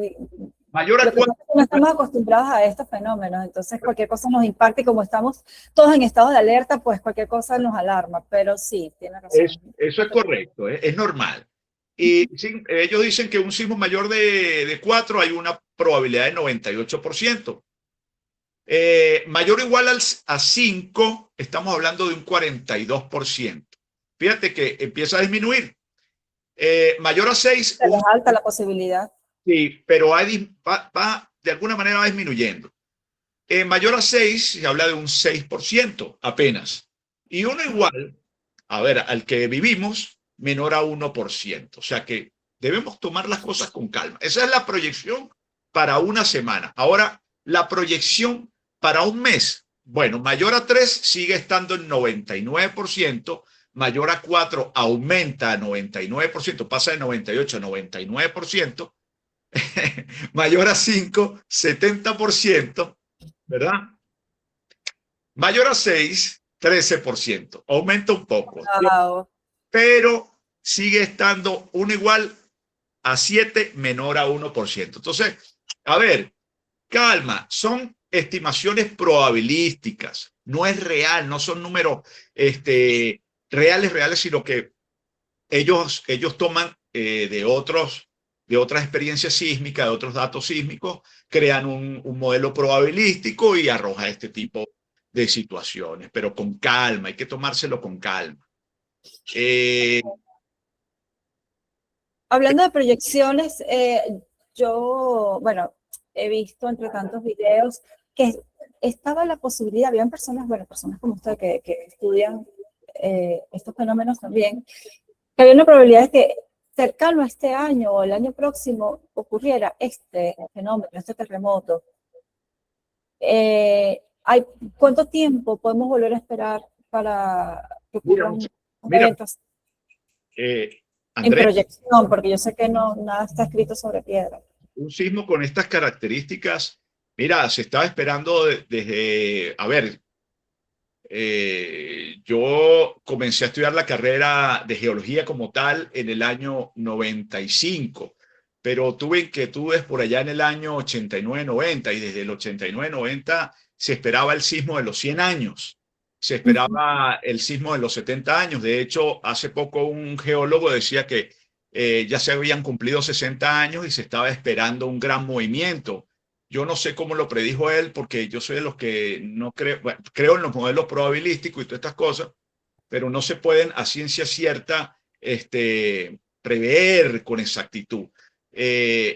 mayor a Lo que 4. pasa es que no estamos acostumbrados a estos fenómenos, entonces cualquier cosa nos impacta y como estamos todos en estado de alerta, pues cualquier cosa nos alarma, pero sí, tiene razón. Eso es correcto, es normal. Y sí, ellos dicen que un sismo mayor de 4 hay una probabilidad de 98%. Mayor o igual a 5, estamos hablando de un 42%. Fíjate que empieza a disminuir. Mayor a 6, Pero es alta la posibilidad. sí, pero de alguna manera va disminuyendo. Mayor a 6 se habla de un 6% apenas. Y uno igual, a ver, al que vivimos, menor a 1%. O sea que debemos tomar las cosas con calma. Esa es la proyección para una semana. Ahora, la proyección para un mes. Bueno, mayor a 3 sigue estando en 99%, mayor a 4 aumenta a 99%, pasa de 98 a 99%, mayor a 5, 70%, ¿verdad? Mayor a 6, 13%. Aumenta un poco, Wow. pero sigue estando uno igual a 7, menor a 1%. Entonces, a ver, calma, son estimaciones probabilísticas, no es real, no son números reales, sino que ellos toman de otras experiencias sísmicas, de otros datos sísmicos, crean un modelo probabilístico y arroja este tipo de situaciones, pero con calma, hay que tomárselo con calma. Eh, Hablando de proyecciones, yo, bueno, he visto entre tantos videos que estaba la posibilidad, habían personas, bueno, personas como usted que estudian estos fenómenos también, que había una probabilidad de que cercano a este año o el año próximo ocurriera este fenómeno, este terremoto. Hay, ¿cuánto tiempo podemos volver a esperar para que mira, ocurra un mira, evento así? En Andrés, proyección? Porque yo sé que no, nada está escrito sobre piedra. un sismo con estas características, mira, se estaba esperando desde, a ver, yo comencé a estudiar la carrera de geología como tal en el año 95, pero tuve inquietudes por allá en el año 89-90, y desde el 89-90 se esperaba el sismo de los 100 años, se Uh -huh. esperaba el sismo de los 70 años. De hecho, hace poco un geólogo decía que ya se habían cumplido 60 años y se estaba esperando un gran movimiento. Yo no sé cómo lo predijo él, porque yo soy de los que no creo, bueno, creo en los modelos probabilísticos y todas estas cosas, pero no se pueden a ciencia cierta prever con exactitud.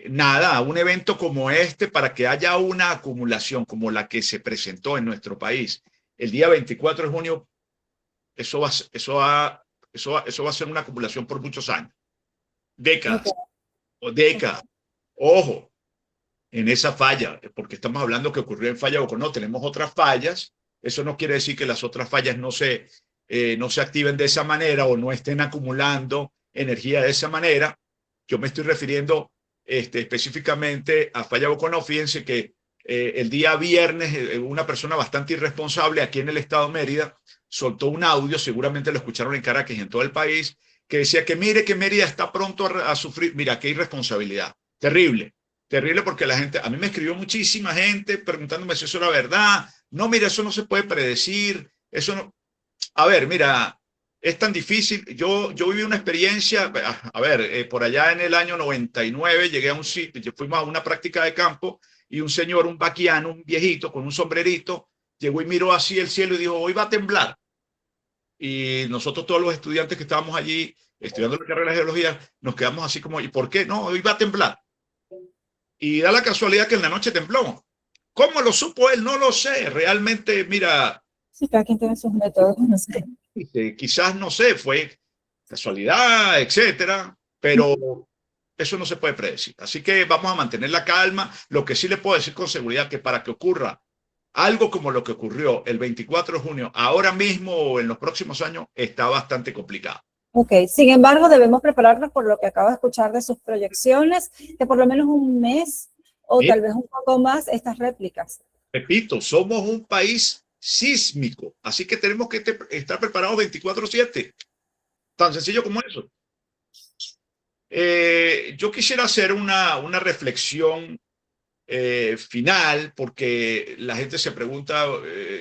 Nada, un evento como este, para que haya una acumulación como la que se presentó en nuestro país el día 24 de junio, eso va a ser una acumulación por muchos años, Okay, décadas o okay. décadas. Ojo, en esa falla, porque estamos hablando que ocurrió en Falla Boconó, tenemos otras fallas. Eso no quiere decir que las otras fallas no se activen de esa manera o no estén acumulando energía de esa manera. Yo me estoy refiriendo específicamente a Falla Boconó. Fíjense que el día viernes una persona bastante irresponsable aquí en el estado de Mérida soltó un audio, seguramente lo escucharon en Caracas y en todo el país, que decía que mire que Mérida está pronto a sufrir. Mira, qué irresponsabilidad, terrible. terrible porque la gente, a mí me escribió muchísima gente preguntándome si eso era verdad. No, mira, eso no se puede predecir, eso no. A ver, mira, es tan difícil. Yo viví una experiencia, a ver, por allá en el año 99 llegué a un sitio, fuimos a una práctica de campo y un señor, un vaquiano, un viejito con un sombrerito, llegó y miró así el cielo y dijo, hoy va a temblar. Y nosotros todos los estudiantes que estábamos allí estudiando la carrera de geología, nos quedamos así como, ¿y por qué? No, hoy va a temblar. Y da la casualidad que en la noche tembló. ¿Cómo lo supo él? No lo sé. Realmente, mira, Sí, cada quien tiene sus métodos, no sé. quizás, no sé, fue casualidad, etcétera, pero eso no se puede predecir. Así que vamos a mantener la calma. Lo que sí le puedo decir con seguridad que para que ocurra algo como lo que ocurrió el 24 de junio, ahora mismo o en los próximos años, está bastante complicado. Ok, sin embargo, debemos prepararnos por lo que acabo de escuchar de sus proyecciones, de por lo menos un mes o Mira, tal vez un poco más estas réplicas. repito, somos un país sísmico, así que tenemos que estar preparados 24/7. Tan sencillo como eso. Yo quisiera hacer una reflexión final, porque la gente se pregunta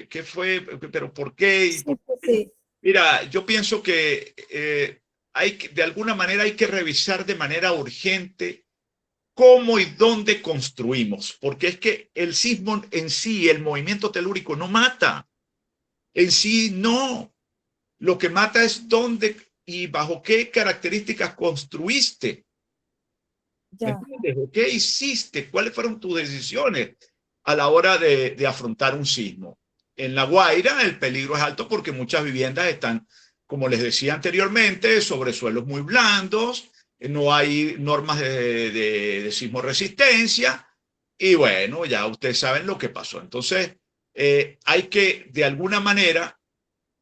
qué fue, pero por qué. Sí, pues sí. Mira, yo pienso que de alguna manera hay que revisar de manera urgente cómo y dónde construimos, porque es que el sismo en sí, el movimiento telúrico no mata, en sí no. Lo que mata es dónde y bajo qué características construiste. ¿Me Ya. entiendes? ¿O qué hiciste? ¿Cuáles fueron tus decisiones a la hora de afrontar un sismo? En La Guaira el peligro es alto porque muchas viviendas están, como les decía anteriormente, sobre suelos muy blandos, no hay normas de sismo resistencia y bueno, ya ustedes saben lo que pasó. Entonces, hay que, de alguna manera,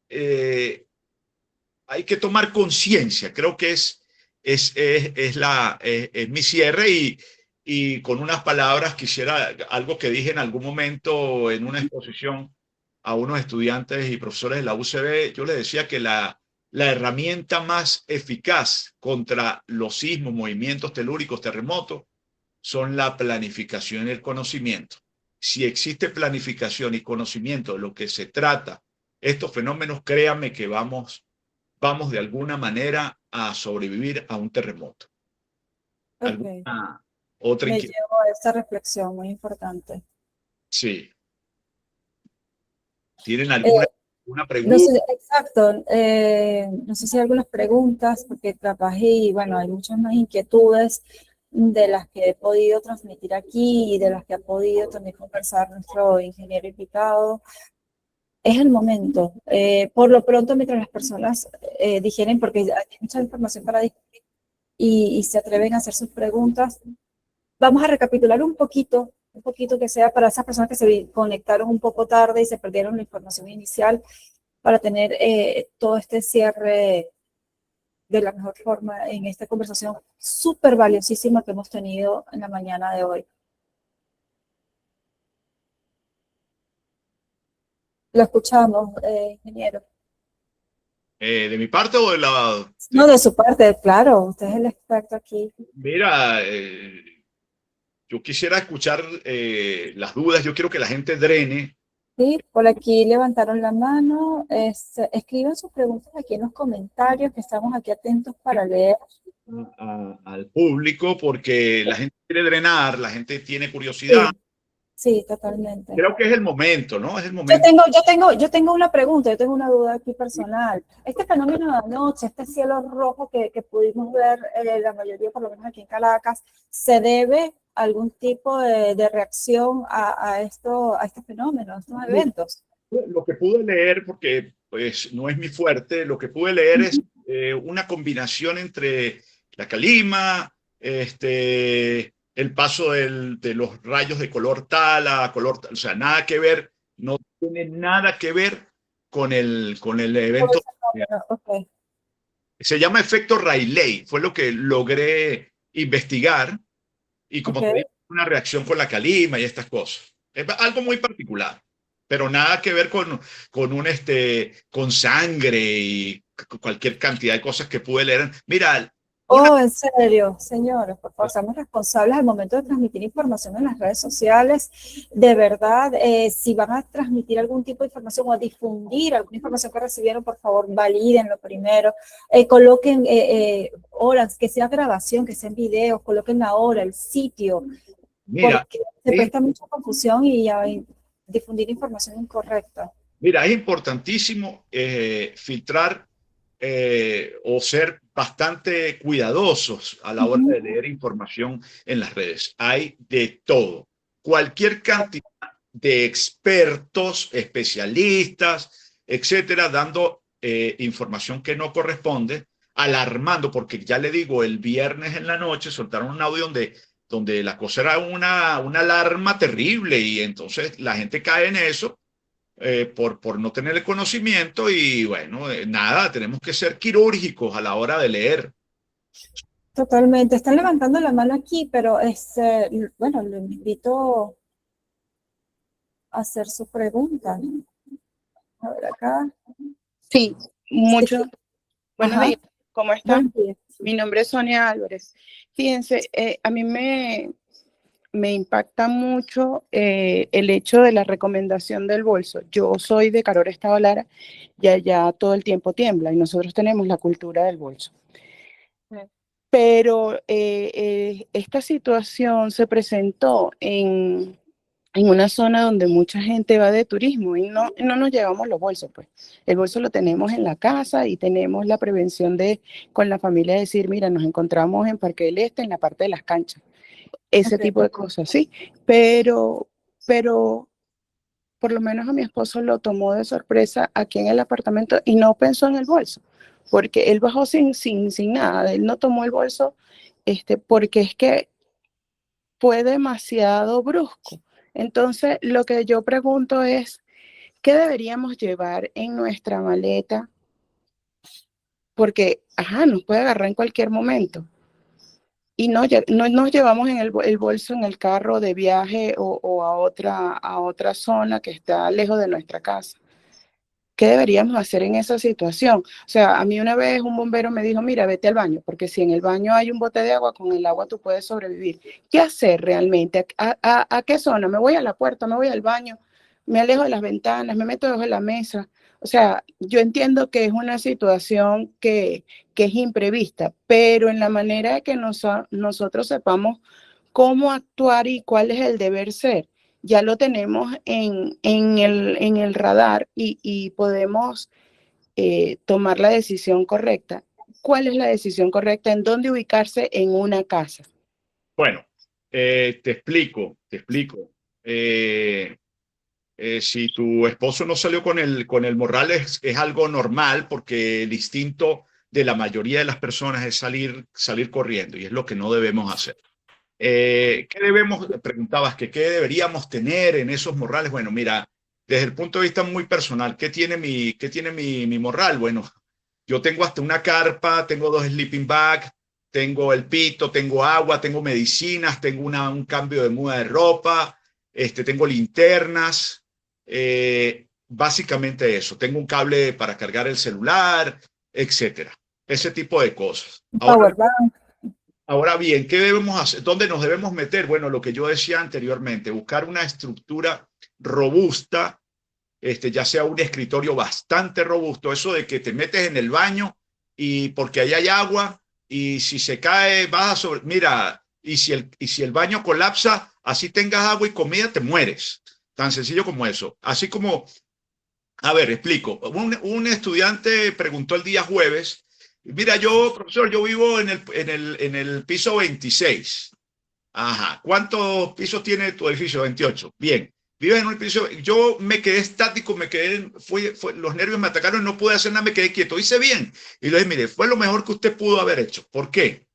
eh, hay que tomar conciencia. Creo que es mi cierre y con unas palabras quisiera algo que dije en algún momento en una exposición a unos estudiantes y profesores de la UCB. Yo les decía que la herramienta más eficaz contra los sismos, movimientos telúricos, terremotos, son la planificación y el conocimiento. Si existe planificación y conocimiento de lo que se trata, estos fenómenos, créanme que vamos de alguna manera a sobrevivir a un terremoto. Ok. ¿Alguna otra Me inquietud? llevo a esta reflexión muy importante. Sí. ¿Tienen Eh, alguna no pregunta? sé, exacto. No sé si hay algunas preguntas, porque trabajé y bueno, hay muchas más inquietudes de las que he podido transmitir aquí y de las que ha podido también conversar nuestro ingeniero invitado. Es el momento. Por lo pronto, mientras las personas digieren, porque hay mucha información para discutir y se atreven a hacer sus preguntas, vamos a recapitular un poquito que sea para esas personas que se conectaron un poco tarde y se perdieron la información inicial para tener todo este cierre de la mejor forma en esta conversación súper valiosísima que hemos tenido en la mañana de hoy. Lo escuchamos, ingeniero. ¿De mi parte o de la...? No, de su parte, claro, usted es el experto aquí. Mira, yo quisiera escuchar las dudas. Yo quiero que la gente drene Sí, por aquí levantaron la mano. Escriban sus preguntas aquí en los comentarios, que estamos aquí atentos para leer. al público porque la gente quiere drenar, la gente tiene curiosidad. Sí, sí, totalmente. Creo que es el momento, ¿no? Es el momento. Yo tengo una pregunta, yo tengo una duda aquí personal. Este fenómeno de anoche, este cielo rojo que pudimos ver, la mayoría, por lo menos aquí en Caracas, ¿se debe a algún tipo de reacción a este fenómeno, a estos eventos? Lo que pude leer, porque pues no es mi fuerte, lo que pude leer es una combinación entre la calima, el paso de los rayos de color tal a color tal, o sea, nada que ver, no tiene nada que ver con el evento. Ok, Se llama efecto Rayleigh, fue lo que logré investigar y como te ok. digo, una reacción con la calima y estas cosas. Es algo muy particular, pero nada que ver con sangre y cualquier cantidad de cosas que pude leer. Mira, Una, Oh, en serio, señores, por favor, seamos responsables al momento de transmitir información en las redes sociales. De verdad, si van a transmitir algún tipo de información o a difundir alguna información que recibieron, por favor, valídenlo primero. Coloquen horas, que sea grabación, que sean videos, coloquen la hora, el sitio, mira, porque se es presta mucha confusión y difundir información incorrecta. Mira, es importantísimo filtrar o ser bastante cuidadosos a la hora Ujú. de leer información en las redes. Hay de todo, cualquier cantidad de expertos, especialistas, etcétera, dando información que no corresponde, alarmando, porque ya le digo, el viernes en la noche soltaron un audio donde la cosa era una alarma terrible y entonces la gente cae en eso por no tener el conocimiento y bueno, nada, tenemos que ser quirúrgicos a la hora de leer. Totalmente. Están levantando la mano aquí, pero bueno, lo invito a hacer su pregunta. A ver acá. Sí, Sí. mucho. Buenos Ajá. días. ¿Cómo están? Buenos días. Mi nombre es Sonia Álvarez. Fíjense, a mí me impacta mucho el hecho de la recomendación del bolso. Yo soy de Carora, Estado Lara, y allá todo el tiempo tiembla y nosotros tenemos la cultura del bolso. Pero esta situación se presentó en una zona donde mucha gente va de turismo y no nos llevamos los bolsos, pues. El bolso lo tenemos en la casa y tenemos la prevención de con la familia decir, mira, nos encontramos en Parque del Este, en la parte de las canchas. Ese Okay. tipo de cosas, sí. Pero por lo menos a mi esposo lo tomó de sorpresa aquí en el apartamento y no pensó en el bolso, porque él bajó sin nada, él no tomó el bolso, porque es que fue demasiado brusco. Entonces, lo que yo pregunto es, ¿qué deberíamos llevar en nuestra maleta? Porque, ajá, nos puede agarrar en cualquier momento. Y no nos llevamos en el bolso en el carro de viaje o a otra zona que está lejos de nuestra casa. ¿Qué deberíamos hacer en esa situación? O sea, a mí una vez un bombero me dijo, mira, vete al baño, porque si en el baño hay un bote de agua, con el agua tú puedes sobrevivir. ¿Qué hacer realmente? ¿A qué zona? ¿Me voy a la puerta? ¿Me voy al baño? ¿Me alejo de las ventanas? ¿Me meto debajo de la mesa? O sea, yo entiendo que es una situación que es imprevista, pero en la manera de que nosotros sepamos cómo actuar y cuál es el deber ser, ya lo tenemos en el radar y podemos tomar la decisión correcta. ¿Cuál es la decisión correcta? ¿En dónde ubicarse en una casa? Bueno, te explico, te explico. Si tu esposo no salió con el morral es algo normal porque el instinto de la mayoría de las personas es salir corriendo y es lo que no debemos hacer. ¿Qué debemos? Preguntabas que qué deberíamos tener en esos morrales. Bueno, mira, desde el punto de vista muy personal, qué tiene mi morral? Bueno, yo tengo hasta una carpa, tengo dos sleeping bags, tengo el pito, tengo agua, tengo medicinas, tengo un cambio de muda de ropa, tengo linternas, básicamente eso. Tengo un cable para cargar el celular, etcétera. Ese tipo de cosas. Power bank. Ahora bien, ¿qué debemos hacer? ¿Dónde nos debemos meter? Bueno, lo que yo decía anteriormente, buscar una estructura robusta, ya sea un escritorio bastante robusto, eso de que te metes en el baño y porque ahí hay agua y si se cae vas a sobre, mira, y si el baño colapsa, así tengas agua y comida, te mueres. Tan sencillo como eso. Así como, a ver, explico. Un estudiante preguntó el día jueves, mira, yo, profesor, yo vivo en el piso 26. Ajá. ¿Cuántos pisos tiene tu edificio? 28. Bien. Vives en un piso. Yo me quedé estático, los nervios me atacaron, no pude hacer nada, me quedé quieto. Hice bien. Y le dije, mire, fue lo mejor que usted pudo haber hecho. ¿Por qué?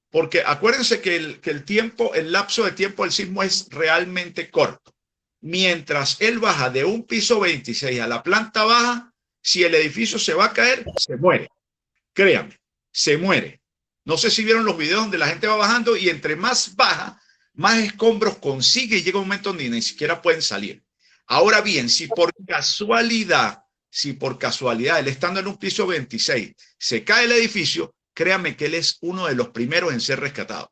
Porque acuérdense que el lapso de tiempo del sismo es realmente corto. Mientras él baja de un piso 26 a la planta baja, si el edificio se va a caer, se muere. Créanme, se muere. No sé si vieron los videos donde la gente va bajando y entre más baja, más escombros consigue y llega un momento donde ni siquiera pueden salir. Ahora bien, si por casualidad, él estando en un piso 26, se cae el edificio, créame que él es uno de los primeros en ser rescatado.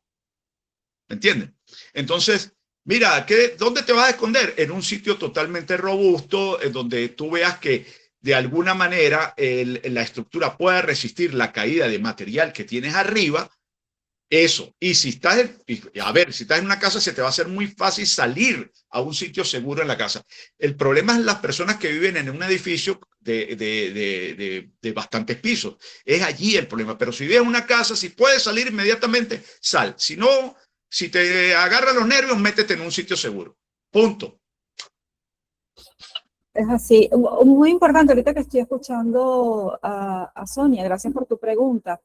¿Me entienden? Entonces, mira, ¿dónde te vas a esconder? En un sitio totalmente robusto, en donde tú veas que de alguna manera la estructura pueda resistir la caída de material que tienes arriba. Eso. Y si estás si estás en una casa, se te va a hacer muy fácil salir a un sitio seguro en la casa. El problema es las personas que viven en un edificio de bastantes pisos. Es allí el problema. Pero si vives en una casa, si puedes salir inmediatamente, sal. Si no, si te agarran los nervios, métete en un sitio seguro. Punto. Es así. Muy importante, ahorita que estoy escuchando a Sonia, gracias por tu pregunta.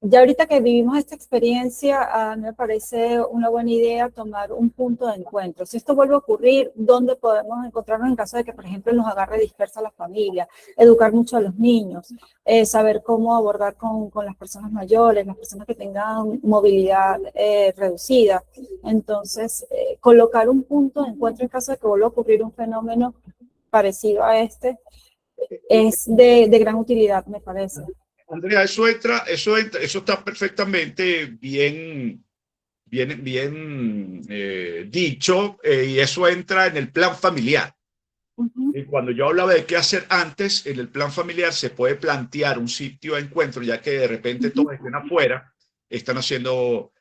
Ya ahorita que vivimos esta experiencia, a mí me parece una buena idea tomar un punto de encuentro. Si esto vuelve a ocurrir, ¿dónde podemos encontrarnos en caso de que, por ejemplo, nos agarre dispersa la familia? Educar mucho a los niños, saber cómo abordar con las personas mayores, las personas que tengan movilidad reducida. Entonces, colocar un punto de encuentro en caso de que vuelva a ocurrir un fenómeno parecido a este es de gran utilidad, me parece. Andrea, eso está perfectamente bien dicho, y eso entra en el plan familiar. Y cuando yo hablaba de qué hacer antes, en el plan familiar se puede plantear un sitio de encuentro, ya que de repente todos estén afuera, están haciendo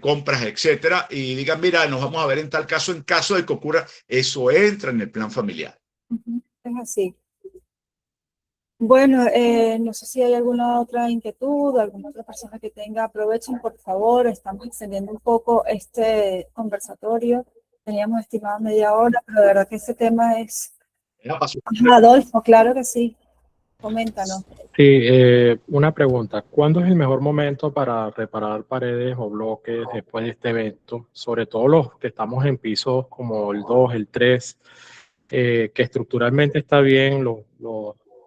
compras, etcétera, y digan, mira, nos vamos a ver en tal caso, en caso de que ocurra, eso entra en el plan familiar. Es así. Bueno, no sé si hay alguna otra inquietud, alguna otra persona que tenga. Aprovechen, por favor, estamos extendiendo un poco este conversatorio. Teníamos estimado media hora, pero de verdad que este tema es... Adolfo, claro que sí. Coméntanos. Sí, una pregunta. ¿Cuándo es el mejor momento para reparar paredes o bloques después de este evento? Sobre todo los que estamos en pisos como el 2, el 3, que estructuralmente está bien,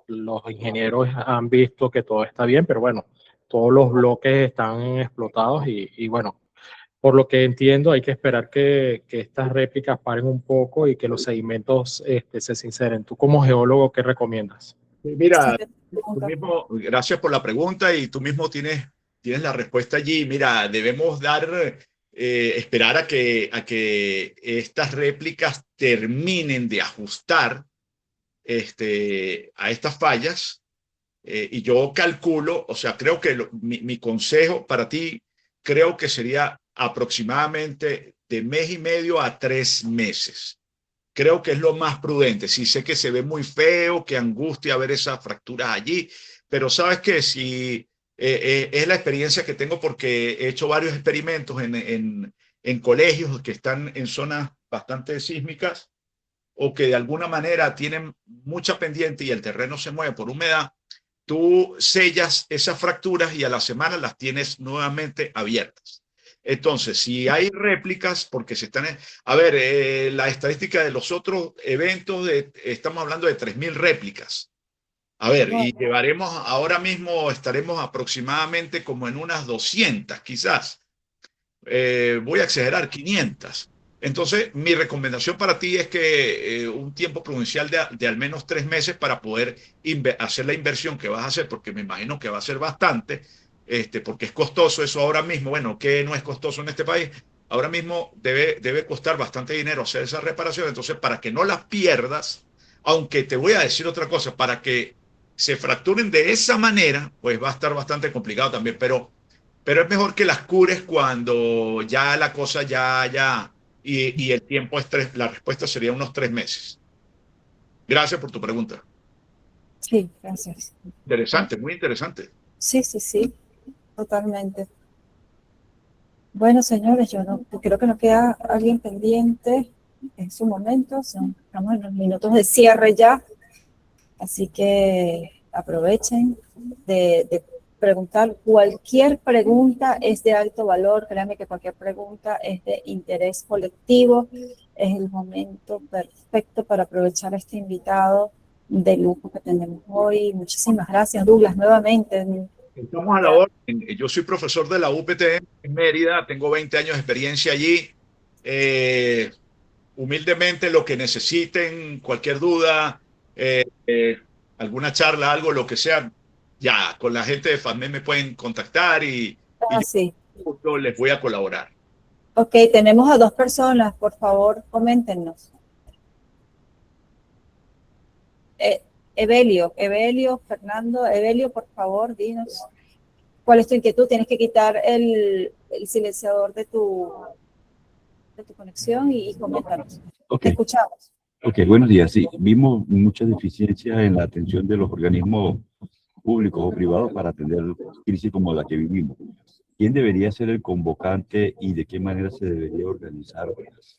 los ingenieros han visto que todo está bien, pero bueno, todos los bloques están explotados y bueno, por lo que entiendo hay que esperar que estas réplicas paren un poco y que los sedimentos se sinceren. Tú como geólogo, ¿qué recomiendas? Mira, tú mismo, gracias por la pregunta, y tú mismo tienes la respuesta allí. Mira, debemos esperar a que estas réplicas terminen de ajustar a estas fallas, y yo calculo, o sea, creo que mi consejo para ti, creo que sería aproximadamente de mes y medio a 3 meses. Creo que es lo más prudente. Sí sé que se ve muy feo, que angustia ver esas fracturas allí, pero sabes que si es la experiencia que tengo, porque he hecho varios experimentos en colegios que están en zonas bastante sísmicas, o que de alguna manera tienen mucha pendiente y el terreno se mueve por humedad. Tú sellas esas fracturas y a la semana las tienes nuevamente abiertas. Entonces, si hay réplicas, porque se están... A ver, la estadística de los otros eventos, estamos hablando de 3.000 réplicas. A ver, y ahora mismo estaremos aproximadamente como en unas 200, quizás. Voy a exagerar, 500. Entonces, mi recomendación para ti es que un tiempo prudencial de al menos 3 meses para poder hacer la inversión que vas a hacer, porque me imagino que va a ser bastante, porque es costoso eso ahora mismo. Bueno, ¿qué no es costoso en este país? Ahora mismo debe costar bastante dinero hacer esa reparación. Entonces, para que no las pierdas, aunque te voy a decir otra cosa, para que se fracturen de esa manera, pues va a estar bastante complicado también, pero es mejor que las cures cuando ya la cosa y el tiempo es la respuesta sería unos 3 meses. Gracias por tu pregunta. Sí, gracias. Interesante, muy interesante. Sí, totalmente. Bueno, señores, creo que no queda alguien pendiente en su momento. Estamos en los minutos de cierre ya, así que aprovechen de preguntar. Cualquier pregunta es de alto valor. Créanme que cualquier pregunta es de interés colectivo. Es el momento perfecto para aprovechar a este invitado de lujo que tenemos hoy. Muchísimas gracias, Douglas, nuevamente. Estamos a la orden. Yo soy profesor de la UPTM en Mérida, tengo 20 años de experiencia allí. Humildemente, lo que necesiten, cualquier duda, alguna charla, algo, lo que sea, ya, con la gente de FASMED me pueden contactar y Sí. yo les voy a colaborar. Ok, tenemos a 2 personas, por favor, coméntenos. Evelio, Fernando, Evelio, por favor, dinos cuál es tu inquietud. Tienes que quitar el silenciador de tu conexión y coméntanos. Ok, Te escuchamos. ok, buenos días. Sí, vimos muchas deficiencias en la atención de los organismos públicos o privados para atender crisis como la que vivimos. ¿Quién debería ser el convocante y de qué manera se debería organizar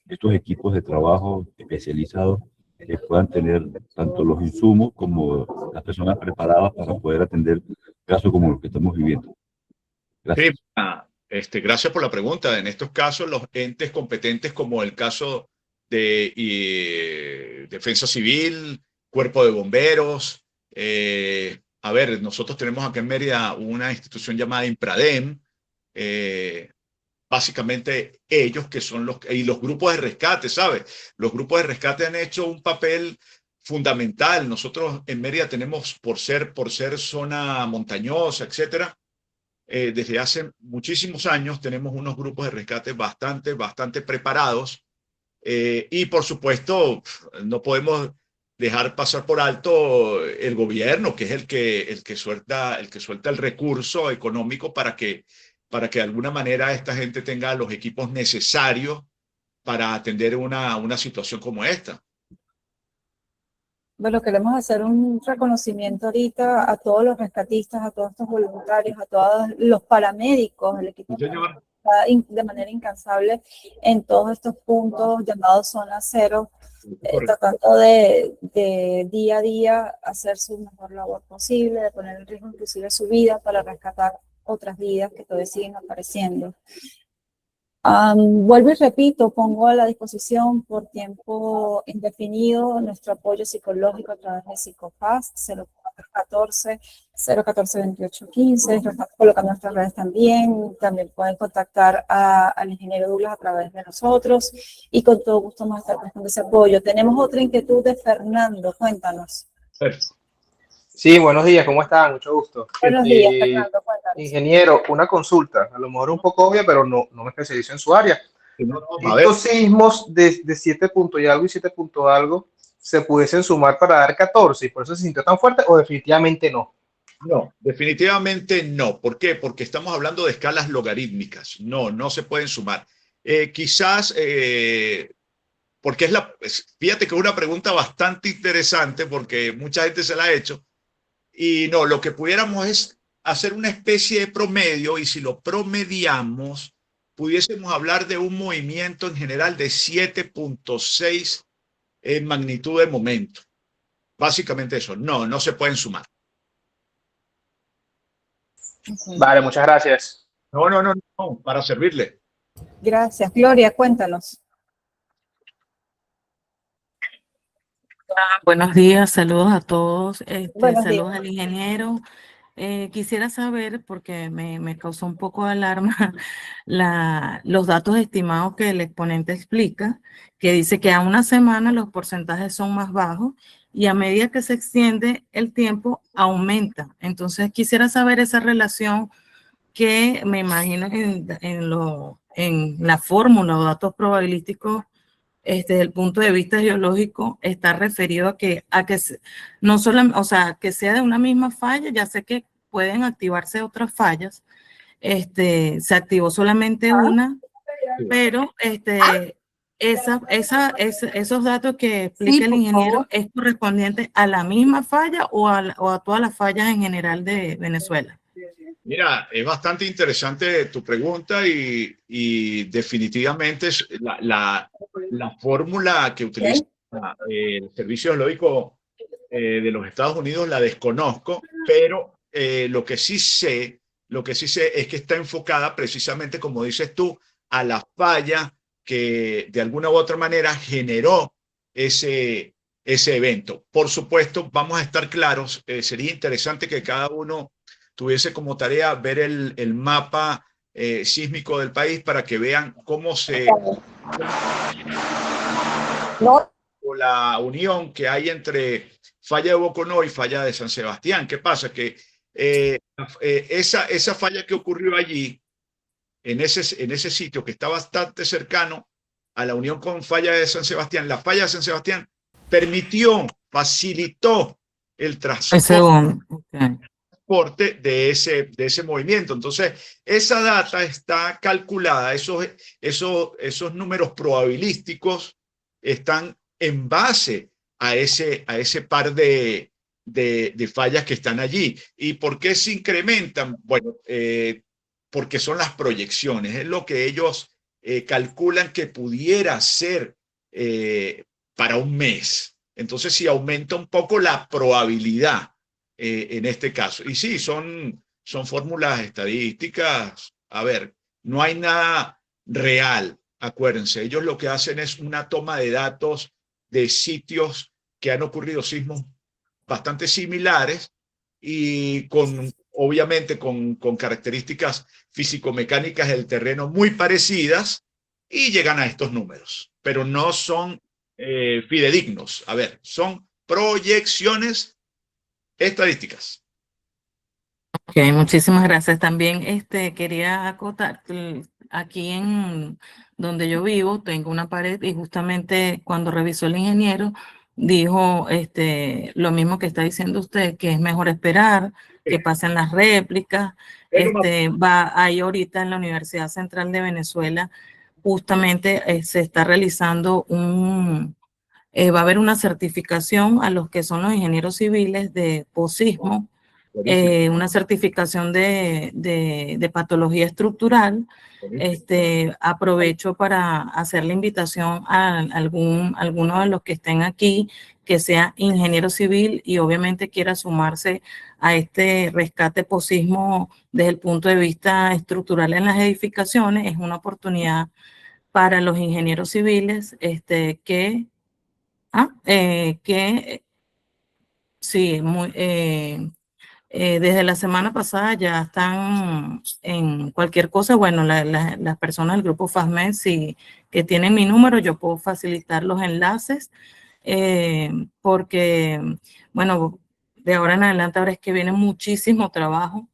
estos equipos de trabajo especializados que puedan tener tanto los insumos como las personas preparadas para poder atender casos como los que estamos viviendo? Gracias. Sí, gracias por la pregunta. En estos casos, los entes competentes como el caso de Defensa Civil, Cuerpo de Bomberos. A ver, nosotros tenemos acá en Mérida una institución llamada Impradem. Básicamente ellos que son y los grupos de rescate, ¿sabes? Los grupos de rescate han hecho un papel fundamental. Nosotros en Mérida tenemos, por ser zona montañosa, etcétera, desde hace muchísimos años tenemos unos grupos de rescate bastante preparados, y por supuesto no podemos dejar pasar por alto el gobierno, que es el que suelta el recurso económico para que de alguna manera esta gente tenga los equipos necesarios para atender una situación como esta. Bueno, queremos hacer un reconocimiento ahorita a todos los rescatistas, a todos estos voluntarios, a todos los paramédicos, el equipo que está de manera incansable en todos estos puntos llamados zona cero, tratando de día a día hacer su mejor labor posible, de poner en riesgo inclusive su vida para rescatar otras vidas que todavía siguen apareciendo. Vuelvo y repito, pongo a la disposición por tiempo indefinido nuestro apoyo psicológico a través de Psicopaz 0414-014-2815. Estamos colocando nuestras redes también. También pueden contactar al ingeniero Douglas a través de nosotros y con todo gusto vamos a estar prestando ese apoyo. Tenemos otra inquietud de Fernando, cuéntanos. Sí, buenos días, ¿cómo están? Mucho gusto. Buenos días, Fernando, cuéntanos. Ingeniero, una consulta, a lo mejor un poco obvia, pero no me especializo en su área. Estos sismos de 7 puntos y algo y 7 puntos algo, ¿se pudiesen sumar para dar 14 y por eso se sintió tan fuerte o definitivamente no? No, definitivamente no. ¿Por qué? Porque estamos hablando de escalas logarítmicas. No se pueden sumar. Quizás, porque fíjate que es una pregunta bastante interesante porque mucha gente se la ha hecho. Y no, lo que pudiéramos es hacer una especie de promedio, y si lo promediamos, pudiésemos hablar de un movimiento en general de 7.6 en magnitud de momento. Básicamente eso. No se pueden sumar. Vale, muchas gracias. No, para servirle. Gracias. Gloria, cuéntanos. Buenos días, saludos a todos, Buenos saludos días. al ingeniero. Quisiera saber, porque me causó un poco de alarma, los datos estimados que el exponente explica, que dice que a una semana los porcentajes son más bajos y a medida que se extiende el tiempo aumenta. Entonces quisiera saber esa relación que me imagino en la fórmula o datos probabilísticos. Desde el punto de vista geológico, está referido a que no solo, o sea, que sea de una misma falla. Ya sé que pueden activarse otras fallas. Se activó solamente una, pero esos datos que explica el ingeniero es correspondiente a la misma falla o a todas las fallas en general de Venezuela. Mira, es bastante interesante tu pregunta y definitivamente la fórmula que utiliza el Servicio Geológico de los Estados Unidos la desconozco, pero lo que sí sé es que está enfocada precisamente, como dices tú, a la falla que de alguna u otra manera generó ese evento. Por supuesto, vamos a estar claros, sería interesante que cada uno tuviese como tarea ver el mapa sísmico del país para que vean cómo o la unión que hay entre falla de Boconó y falla de San Sebastián. ¿Qué pasa? Que esa falla que ocurrió allí, en ese sitio que está bastante cercano a la unión con falla de San Sebastián, la falla de San Sebastián facilitó el transporte de ese movimiento. Entonces, esa data está calculada, esos números probabilísticos están en base a ese par de fallas que están allí. ¿Y por qué se incrementan? Bueno, porque son las proyecciones, es lo que ellos calculan que pudiera ser para un mes. Entonces, si aumenta un poco la probabilidad en este caso. Y sí, son fórmulas estadísticas. A ver, no hay nada real, acuérdense. Ellos lo que hacen es una toma de datos de sitios que han ocurrido sismos bastante similares y obviamente con características físico-mecánicas del terreno muy parecidas, y llegan a estos números, pero no son fidedignos. A ver, son proyecciones estadísticas. Ok, muchísimas gracias. También quería acotar, aquí en donde yo vivo tengo una pared y justamente cuando revisó el ingeniero dijo lo mismo que está diciendo usted, que es mejor esperar que pasen las réplicas. Hay ahorita en la Universidad Central de Venezuela, justamente se está realizando va a haber una certificación a los que son los ingenieros civiles de posismo, una certificación de patología estructural. Aprovecho para hacer la invitación a alguno de los que estén aquí, que sea ingeniero civil y obviamente quiera sumarse a este rescate posismo desde el punto de vista estructural en las edificaciones. Es una oportunidad para los ingenieros civiles sí, desde la semana pasada ya están en cualquier cosa. Bueno, las personas del grupo FASMED, que tienen mi número, yo puedo facilitar los enlaces, porque, bueno, de ahora en adelante, ahora es que viene muchísimo trabajo.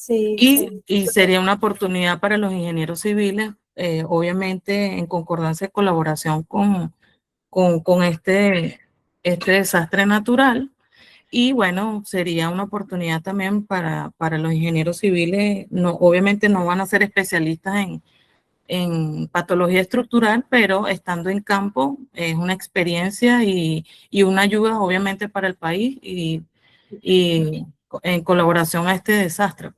Y sería una oportunidad para los ingenieros civiles, obviamente en concordancia y colaboración con este desastre natural. Y bueno, sería una oportunidad también para los ingenieros civiles. Obviamente no van a ser especialistas en patología estructural, pero estando en campo es una experiencia y una ayuda obviamente para el país y en colaboración a este desastre.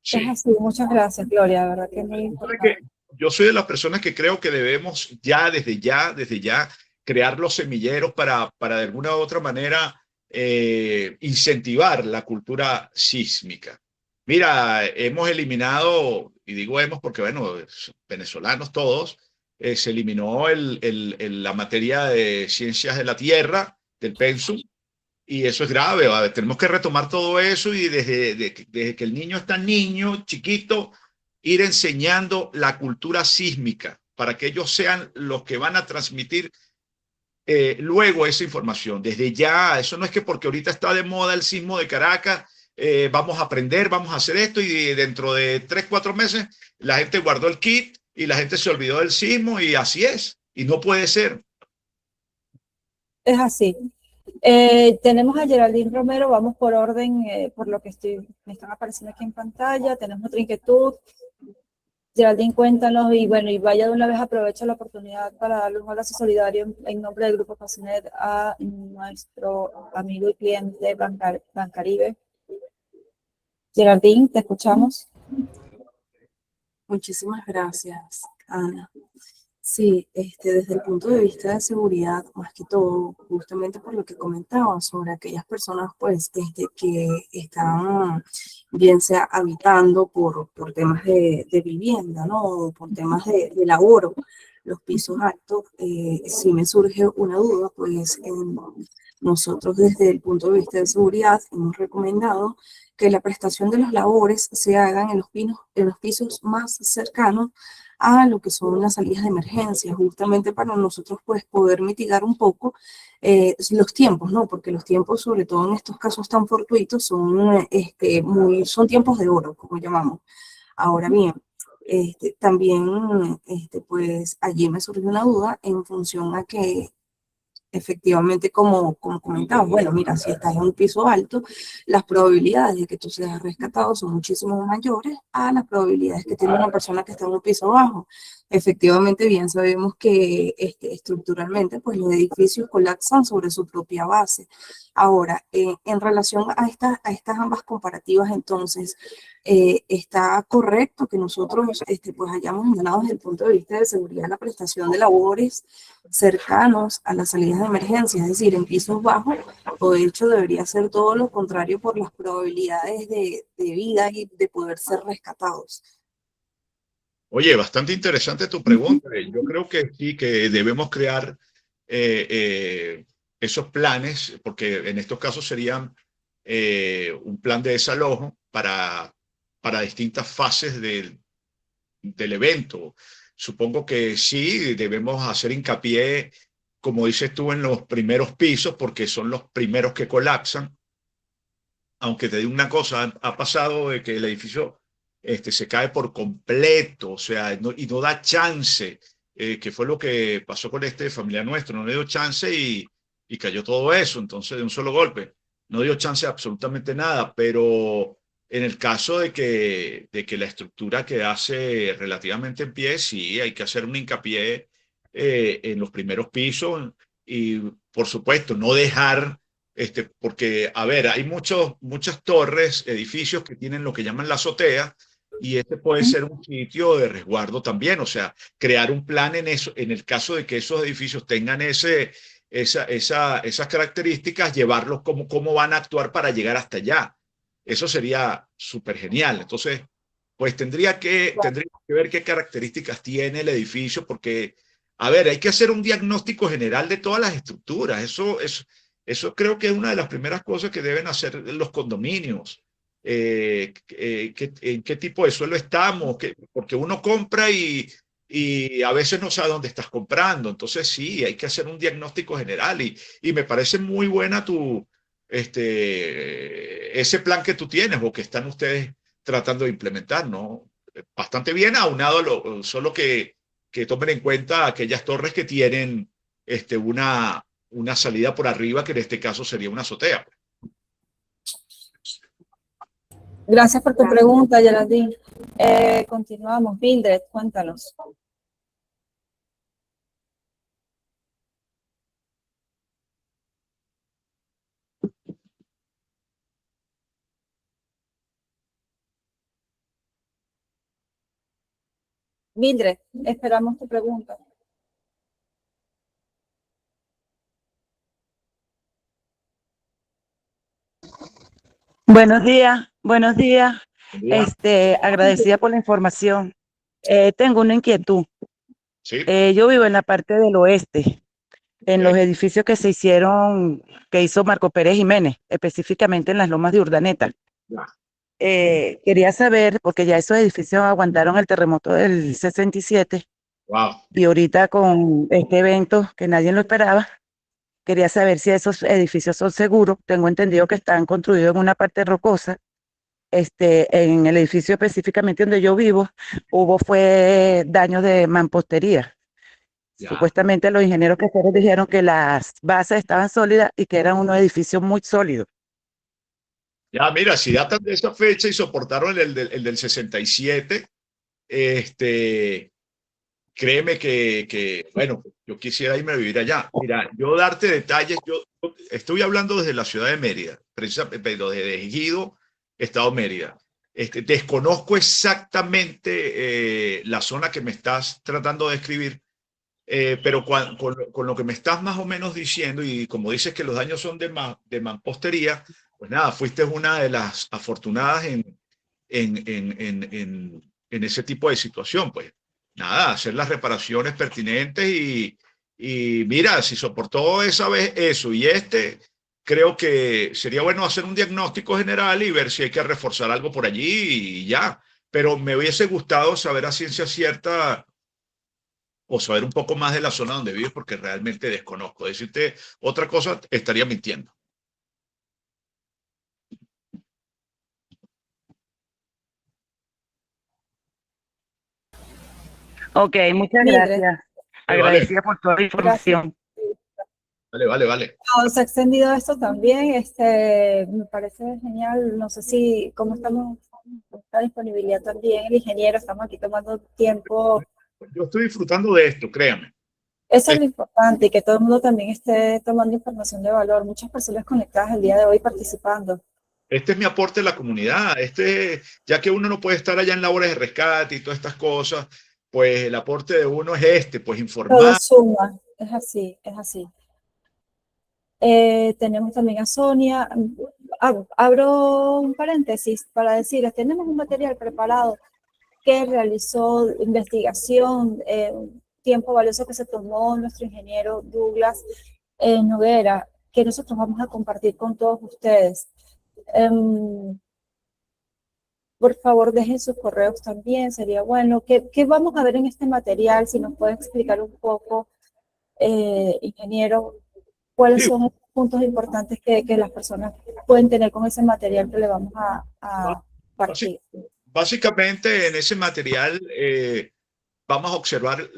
Sí. Es así, muchas gracias, Gloria, de verdad que es muy importante. Yo soy de las personas que creo que debemos desde ya, crear los semilleros para de alguna u otra manera incentivar la cultura sísmica. Mira, hemos eliminado, y digo hemos porque, bueno, venezolanos todos, se eliminó la materia de ciencias de la tierra, del pensum, y eso es grave. ¿Vale? Tenemos que retomar todo eso y desde que el niño está chiquito, ir enseñando la cultura sísmica para que ellos sean los que van a transmitir luego esa información. Desde ya, eso no es que porque ahorita está de moda el sismo de Caracas, vamos a aprender, vamos a hacer esto y dentro de 3-4 meses la gente guardó el kit y la gente se olvidó del sismo y así es. Y no puede ser. Es así. Tenemos a Geraldine Romero, vamos por orden, por lo que me están apareciendo aquí en pantalla. Tenemos otra inquietud. Geraldine, cuéntanos, y bueno, y vaya de una vez, aprovecha la oportunidad para darle un abrazo solidario en nombre del Grupo FASMED a nuestro amigo y cliente Bancaribe. Geraldine, te escuchamos. Muchísimas gracias, Ana. Sí, desde el punto de vista de seguridad, más que todo, justamente por lo que comentaba sobre aquellas personas, pues, que están, bien sea habitando por temas de vivienda, ¿no? Por temas de laboro, los pisos altos, sí me surge una duda, pues, nosotros desde el punto de vista de seguridad hemos recomendado que la prestación de las labores se hagan en los pisos más cercanos a lo que son las salidas de emergencia, justamente para nosotros pues poder mitigar un poco los tiempos, ¿no? Porque los tiempos, sobre todo en estos casos tan fortuitos, son tiempos de oro, como llamamos. Ahora bien, también, pues allí me surgió una duda en función a que efectivamente, como comentaba, bueno, mira, si estás en un piso alto, las probabilidades de que tú seas rescatado son muchísimo mayores a las probabilidades que tiene una persona que está en un piso bajo. Efectivamente, bien sabemos que estructuralmente, pues los edificios colapsan sobre su propia base. Ahora, en relación a estas ambas comparativas, entonces, está correcto que nosotros pues hayamos ganado desde el punto de vista de seguridad la prestación de labores cercanos a las salidas de emergencia, es decir, en pisos bajos, o de hecho debería ser todo lo contrario por las probabilidades de vida y de poder ser rescatados. Oye, bastante interesante tu pregunta. Yo creo que sí, que debemos crear esos planes, porque en estos casos serían un plan de desalojo para distintas fases del evento. Supongo que sí, debemos hacer hincapié, como dices tú, en los primeros pisos, porque son los primeros que colapsan. Aunque te digo una cosa, ha pasado de que el edificio se cae por completo, o sea, y no da chance, que fue lo que pasó con este familiar nuestro, no le dio chance y cayó todo eso, entonces de un solo golpe. No dio chance absolutamente nada, pero en el caso de que la estructura quedase relativamente en pie, sí, hay que hacer un hincapié en los primeros pisos y, por supuesto, no dejar porque, a ver, hay muchas torres, edificios que tienen lo que llaman la azotea, y este puede ser un sitio de resguardo también, o sea, crear un plan en eso, en el caso de que esos edificios tengan esas características, llevarlos cómo van a actuar para llegar hasta allá. Eso sería súper genial. Entonces, pues tendría que ver qué características tiene el edificio, porque, a ver, hay que hacer un diagnóstico general de todas las estructuras. Eso creo que es una de las primeras cosas que deben hacer los condominios. ¿En qué tipo de suelo estamos? Porque uno compra y a veces no sabe dónde estás comprando. Entonces sí, hay que hacer un diagnóstico general y me parece muy buena ese plan que tú tienes o que están ustedes tratando de implementar, ¿no? Bastante bien aunado, solo que tomen en cuenta aquellas torres que tienen una salida por arriba, que en este caso sería una azotea. Gracias por tu pregunta, Geraldine. Continuamos. Mildred, cuéntanos. Mildred, esperamos tu pregunta. Buenos días, buenos días. Agradecida por la información. Tengo una inquietud. Sí. Yo vivo en la parte del oeste, en los edificios que que hizo Marco Pérez Jiménez, específicamente en las Lomas de Urdaneta. Quería saber, porque ya esos edificios aguantaron el terremoto del 67. Wow. Y ahorita con este evento que nadie lo esperaba, quería saber si esos edificios son seguros. Tengo entendido que están construidos en una parte rocosa. En el edificio específicamente donde yo vivo, fue daños de mampostería. Ya. Supuestamente los ingenieros que fueron dijeron que las bases estaban sólidas y que eran unos edificios muy sólidos. Ya, mira, si datan de esa fecha y soportaron el del 67, créeme bueno, yo quisiera irme a vivir allá. Mira, yo darte detalles, yo estoy hablando desde la ciudad de Mérida, precisamente desde Ejido, Estado Mérida. Desconozco exactamente la zona que me estás tratando de describir, pero con lo que me estás más o menos diciendo, y como dices que los daños son de mampostería, pues nada, fuiste una de las afortunadas en ese tipo de situación, pues nada, hacer las reparaciones pertinentes y mira, si soportó esa vez eso y creo que sería bueno hacer un diagnóstico general y ver si hay que reforzar algo por allí y ya. Pero me hubiese gustado saber a ciencia cierta o saber un poco más de la zona donde vives porque realmente desconozco. Decirte otra cosa estaría mintiendo. Ok, muchas Mildred. gracias. Vale. Agradecida por toda la información. Vale. Se ha extendido esto también, me parece genial, no sé si, cómo estamos, esta disponibilidad también, el ingeniero, estamos aquí tomando tiempo. Yo estoy disfrutando de esto, créame. Eso es lo importante, y que todo el mundo también esté tomando información de valor, muchas personas conectadas el día de hoy participando. Este es mi aporte a la comunidad, ya que uno no puede estar allá en labores de rescate y todas estas cosas, pues el aporte de uno es pues informar. Todo suma, es así, es así. Tenemos también a Sonia. Abro un paréntesis para decirles, tenemos un material preparado que realizó investigación, tiempo valioso que se tomó nuestro ingeniero Douglas Noguera, que nosotros vamos a compartir con todos ustedes. Por favor, dejen sus correos también, sería bueno. ¿Qué vamos a ver en este material? Si nos puede explicar un poco, ingeniero, cuáles son los puntos importantes que las personas pueden tener con ese material que le vamos a partir. Básicamente, en ese material vamos a observar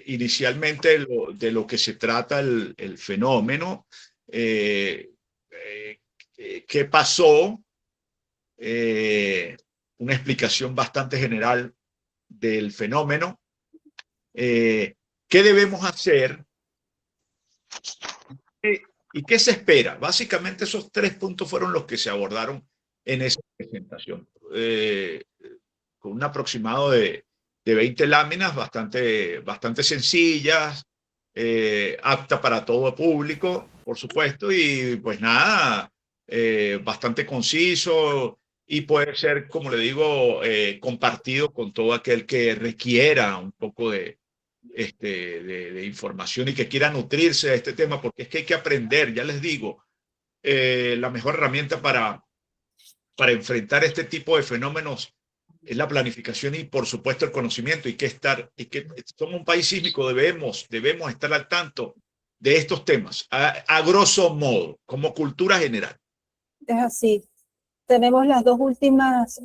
inicialmente de lo que se trata el fenómeno, qué pasó, una explicación bastante general del fenómeno, qué debemos hacer y qué se espera. Básicamente esos 3 puntos fueron los que se abordaron en esa presentación, con un aproximado de 20 láminas bastante sencillas, apta para todo público, por supuesto, y pues nada, bastante conciso y puede ser, como le digo, compartido con todo aquel que requiera un poco de información y que quiera nutrirse de este tema, porque es que hay que aprender, ya les digo, la mejor herramienta para enfrentar este tipo de fenómenos es la planificación y, por supuesto, el conocimiento. Y que somos un país sísmico, debemos estar al tanto de estos temas, a grosso modo, como cultura general. Es así. Tenemos las 2 últimas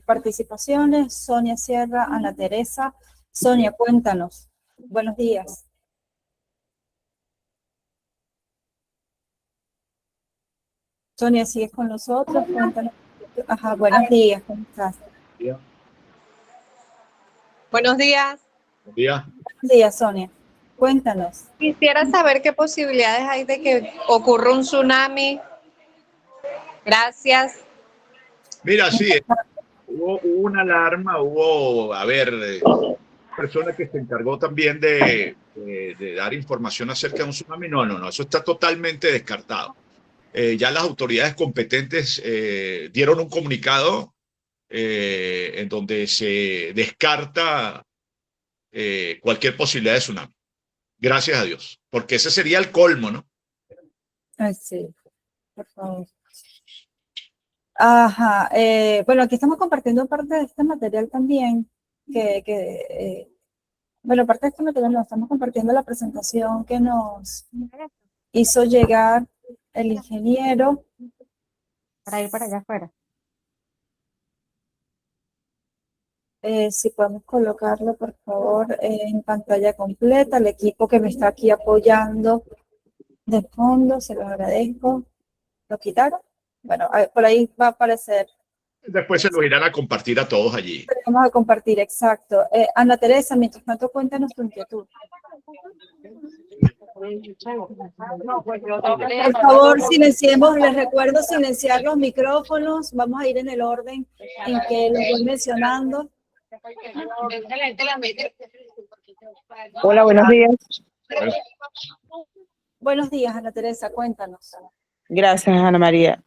participaciones, Sonia Sierra, Ana Teresa. Sonia, cuéntanos. Buenos días. Sonia, ¿sigues con nosotros? Cuéntanos. Ajá, buenos días, ¿cómo estás? Buenos días. Buen día. Buenos días, Sonia. Cuéntanos. Quisiera saber qué posibilidades hay de que ocurra un tsunami. Gracias. Mira, sí, hubo una alarma, persona que se encargó también de dar información acerca de un tsunami. No, eso está totalmente descartado. Ya las autoridades competentes dieron un comunicado en donde se descarta cualquier posibilidad de tsunami. Gracias a Dios, porque ese sería el colmo, ¿no? Ay, sí, por favor. Ajá, bueno, aquí estamos compartiendo parte de este material también, bueno, parte de este material nos estamos compartiendo la presentación que nos hizo llegar el ingeniero. Para ir para allá afuera. Si podemos colocarlo, por favor, en pantalla completa, el equipo que me está aquí apoyando de fondo, se lo agradezco. ¿Lo quitaron? Bueno, por ahí va a aparecer. Después se los irán a compartir a todos allí. Vamos a compartir, exacto. Ana Teresa, mientras tanto, cuéntanos tu inquietud. Por favor, silenciemos, les recuerdo silenciar los micrófonos. Vamos a ir en el orden en que los voy mencionando. Hola, buenos días. Buenos días, Ana Teresa, cuéntanos. Gracias, Ana María.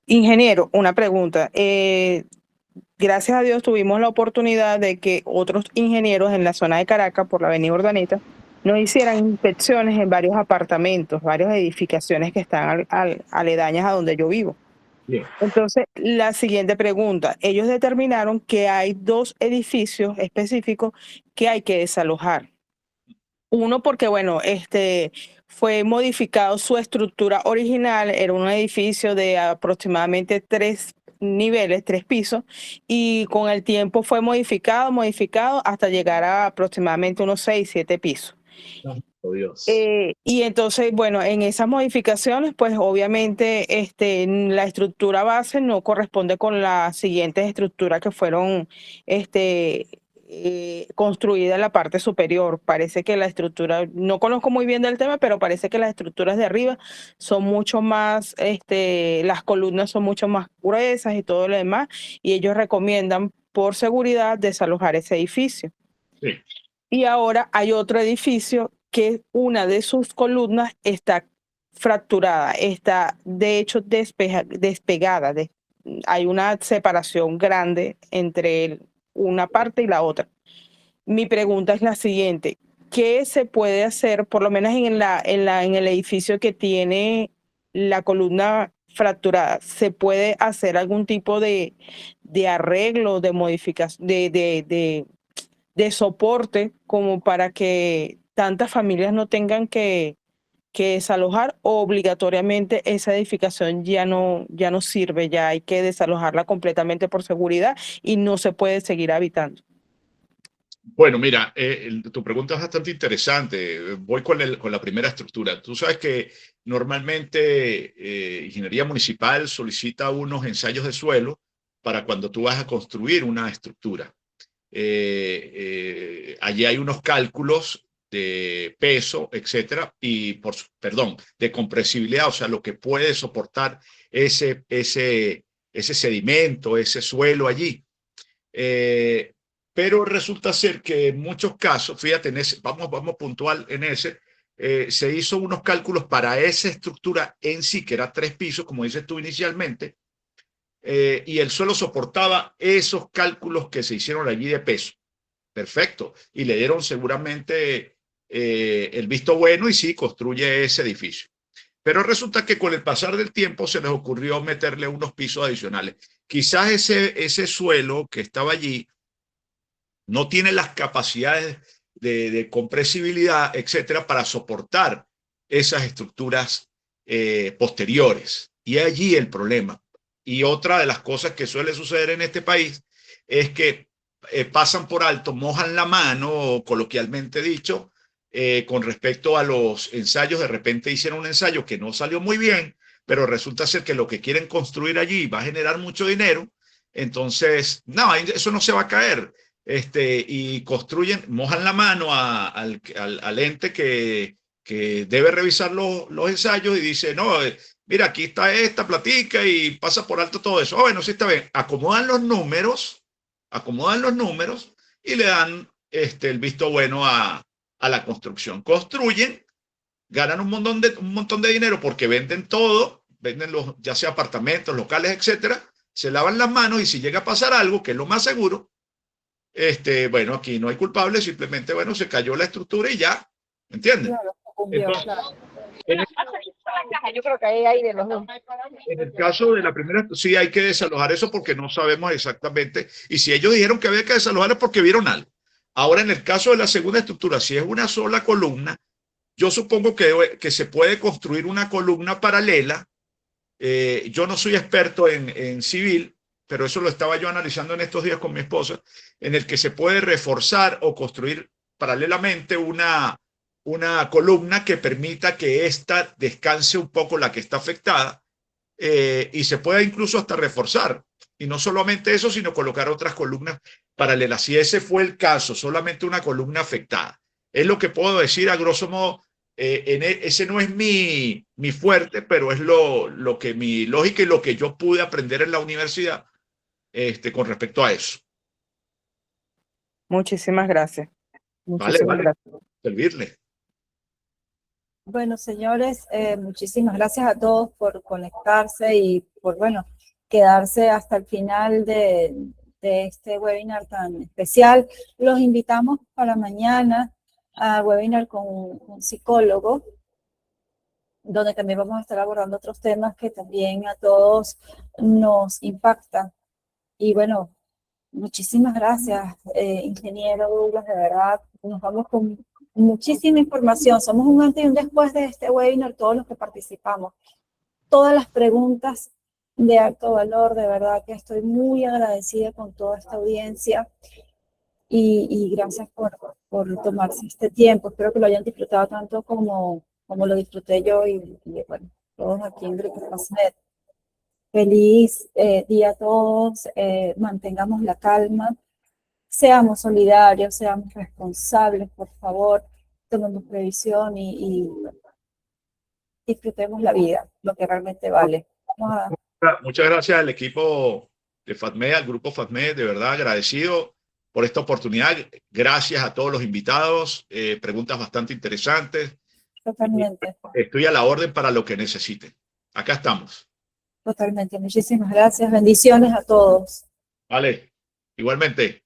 Ingeniero, una pregunta. Gracias a Dios tuvimos la oportunidad de que otros ingenieros en la zona de Caracas, por la avenida Urdaneta, nos hicieran inspecciones en varios apartamentos, varias edificaciones que están aledañas a donde yo vivo. Bien. Entonces, la siguiente pregunta. Ellos determinaron que hay 2 edificios específicos que hay que desalojar. Uno, porque bueno, fue modificado su estructura original, era un edificio de aproximadamente 3 niveles, 3 pisos, y con el tiempo fue modificado hasta llegar a aproximadamente unos 6, 7 pisos. Oh, Dios. Y entonces, bueno, en esas modificaciones, pues obviamente la estructura base no corresponde con las siguientes estructuras que fueron construidas en la parte superior. Parece que la estructura, no conozco muy bien del tema, pero parece que las estructuras de arriba son mucho más, las columnas son mucho más gruesas y todo lo demás, y ellos recomiendan por seguridad desalojar ese edificio. Sí. Y ahora hay otro edificio que una de sus columnas está fracturada, está de hecho despegada. Hay una separación grande entre una parte y la otra. Mi pregunta es la siguiente: ¿qué se puede hacer, por lo menos en el edificio que tiene la columna fracturada? ¿Se puede hacer algún tipo de arreglo, de modificación, de soporte como para que tantas familias no tengan que desalojar, o obligatoriamente esa edificación ya no sirve, ya hay que desalojarla completamente por seguridad y no se puede seguir habitando? Bueno, mira, tu pregunta es bastante interesante. Voy con la primera estructura. Tú sabes que normalmente Ingeniería Municipal solicita unos ensayos de suelo para cuando tú vas a construir una estructura. Allí hay unos cálculos de peso, etcétera, y de compresibilidad, o sea, lo que puede soportar ese sedimento, ese suelo allí. Pero resulta ser que en muchos casos, fíjate, vamos puntual en ese, se hizo unos cálculos para esa estructura en sí, que era 3 pisos, como dices tú inicialmente, y el suelo soportaba esos cálculos que se hicieron allí de peso. Perfecto. Y le dieron seguramente el visto bueno y sí, construye ese edificio. Pero resulta que con el pasar del tiempo se les ocurrió meterle unos pisos adicionales. Quizás ese suelo que estaba allí no tiene las capacidades de compresibilidad, etcétera, para soportar esas estructuras posteriores. Y allí el problema. Y otra de las cosas que suele suceder en este país es que pasan por alto, mojan la mano, coloquialmente dicho, con respecto a los ensayos. De repente hicieron un ensayo que no salió muy bien, pero resulta ser que lo que quieren construir allí va a generar mucho dinero. Entonces, no, eso no se va a caer. Y construyen, mojan la mano al ente que debe revisar los ensayos y dice, no, mira, aquí está esta platica, y pasa por alto todo eso. Bueno, sí está bien. Acomodan los números y le dan el visto bueno a la construcción. Construyen, ganan un montón de dinero porque venden todo, venden ya sea apartamentos, locales, etcétera, se lavan las manos, y si llega a pasar algo, que es lo más seguro, bueno, aquí no hay culpable, simplemente, bueno, se cayó la estructura y ya, ¿entiendes? Claro, entonces, claro. Yo creo que hay de los dos. En el caso de la primera, sí hay que desalojar eso porque no sabemos exactamente, y si ellos dijeron que había que desalojar es porque vieron algo. Ahora, en el caso de la segunda estructura, si es una sola columna, yo supongo que se puede construir una columna paralela. Yo no soy experto en civil, pero eso lo estaba yo analizando en estos días con mi esposa, en el que se puede reforzar o construir paralelamente una columna que permita que ésta descanse un poco, la que está afectada, y se pueda incluso hasta reforzar. Y no solamente eso, sino colocar otras columnas paralelas. Si ese fue el caso, solamente una columna afectada. Es lo que puedo decir a grosso modo. Ese no es mi fuerte, pero es lo que mi lógica y lo que yo pude aprender en la universidad con respecto a eso. Muchísimas gracias. Muchísimas gracias. Servirle. Bueno, señores, muchísimas gracias a todos por conectarse y por, bueno, quedarse hasta el final de este webinar tan especial. Los invitamos para mañana al webinar con un psicólogo, donde también vamos a estar abordando otros temas que también a todos nos impactan. Y bueno, muchísimas gracias, ingeniero Douglas, de verdad. Nos vamos con muchísima información. Somos un antes y un después de este webinar, todos los que participamos. Todas las preguntas de alto valor, de verdad que estoy muy agradecida con toda esta audiencia y gracias por tomarse este tiempo. Espero que lo hayan disfrutado tanto como lo disfruté yo y bueno, todos aquí en Grupo FastMed. Feliz día a todos, mantengamos la calma, seamos solidarios, seamos responsables, por favor, tomemos previsión y disfrutemos la vida, lo que realmente vale. Muchas gracias al equipo de FastMed, al grupo FastMed, de verdad agradecido por esta oportunidad. Gracias a todos los invitados, preguntas bastante interesantes. Totalmente. Estoy a la orden para lo que necesiten. Acá estamos. Totalmente. Muchísimas gracias. Bendiciones a todos. Vale, igualmente.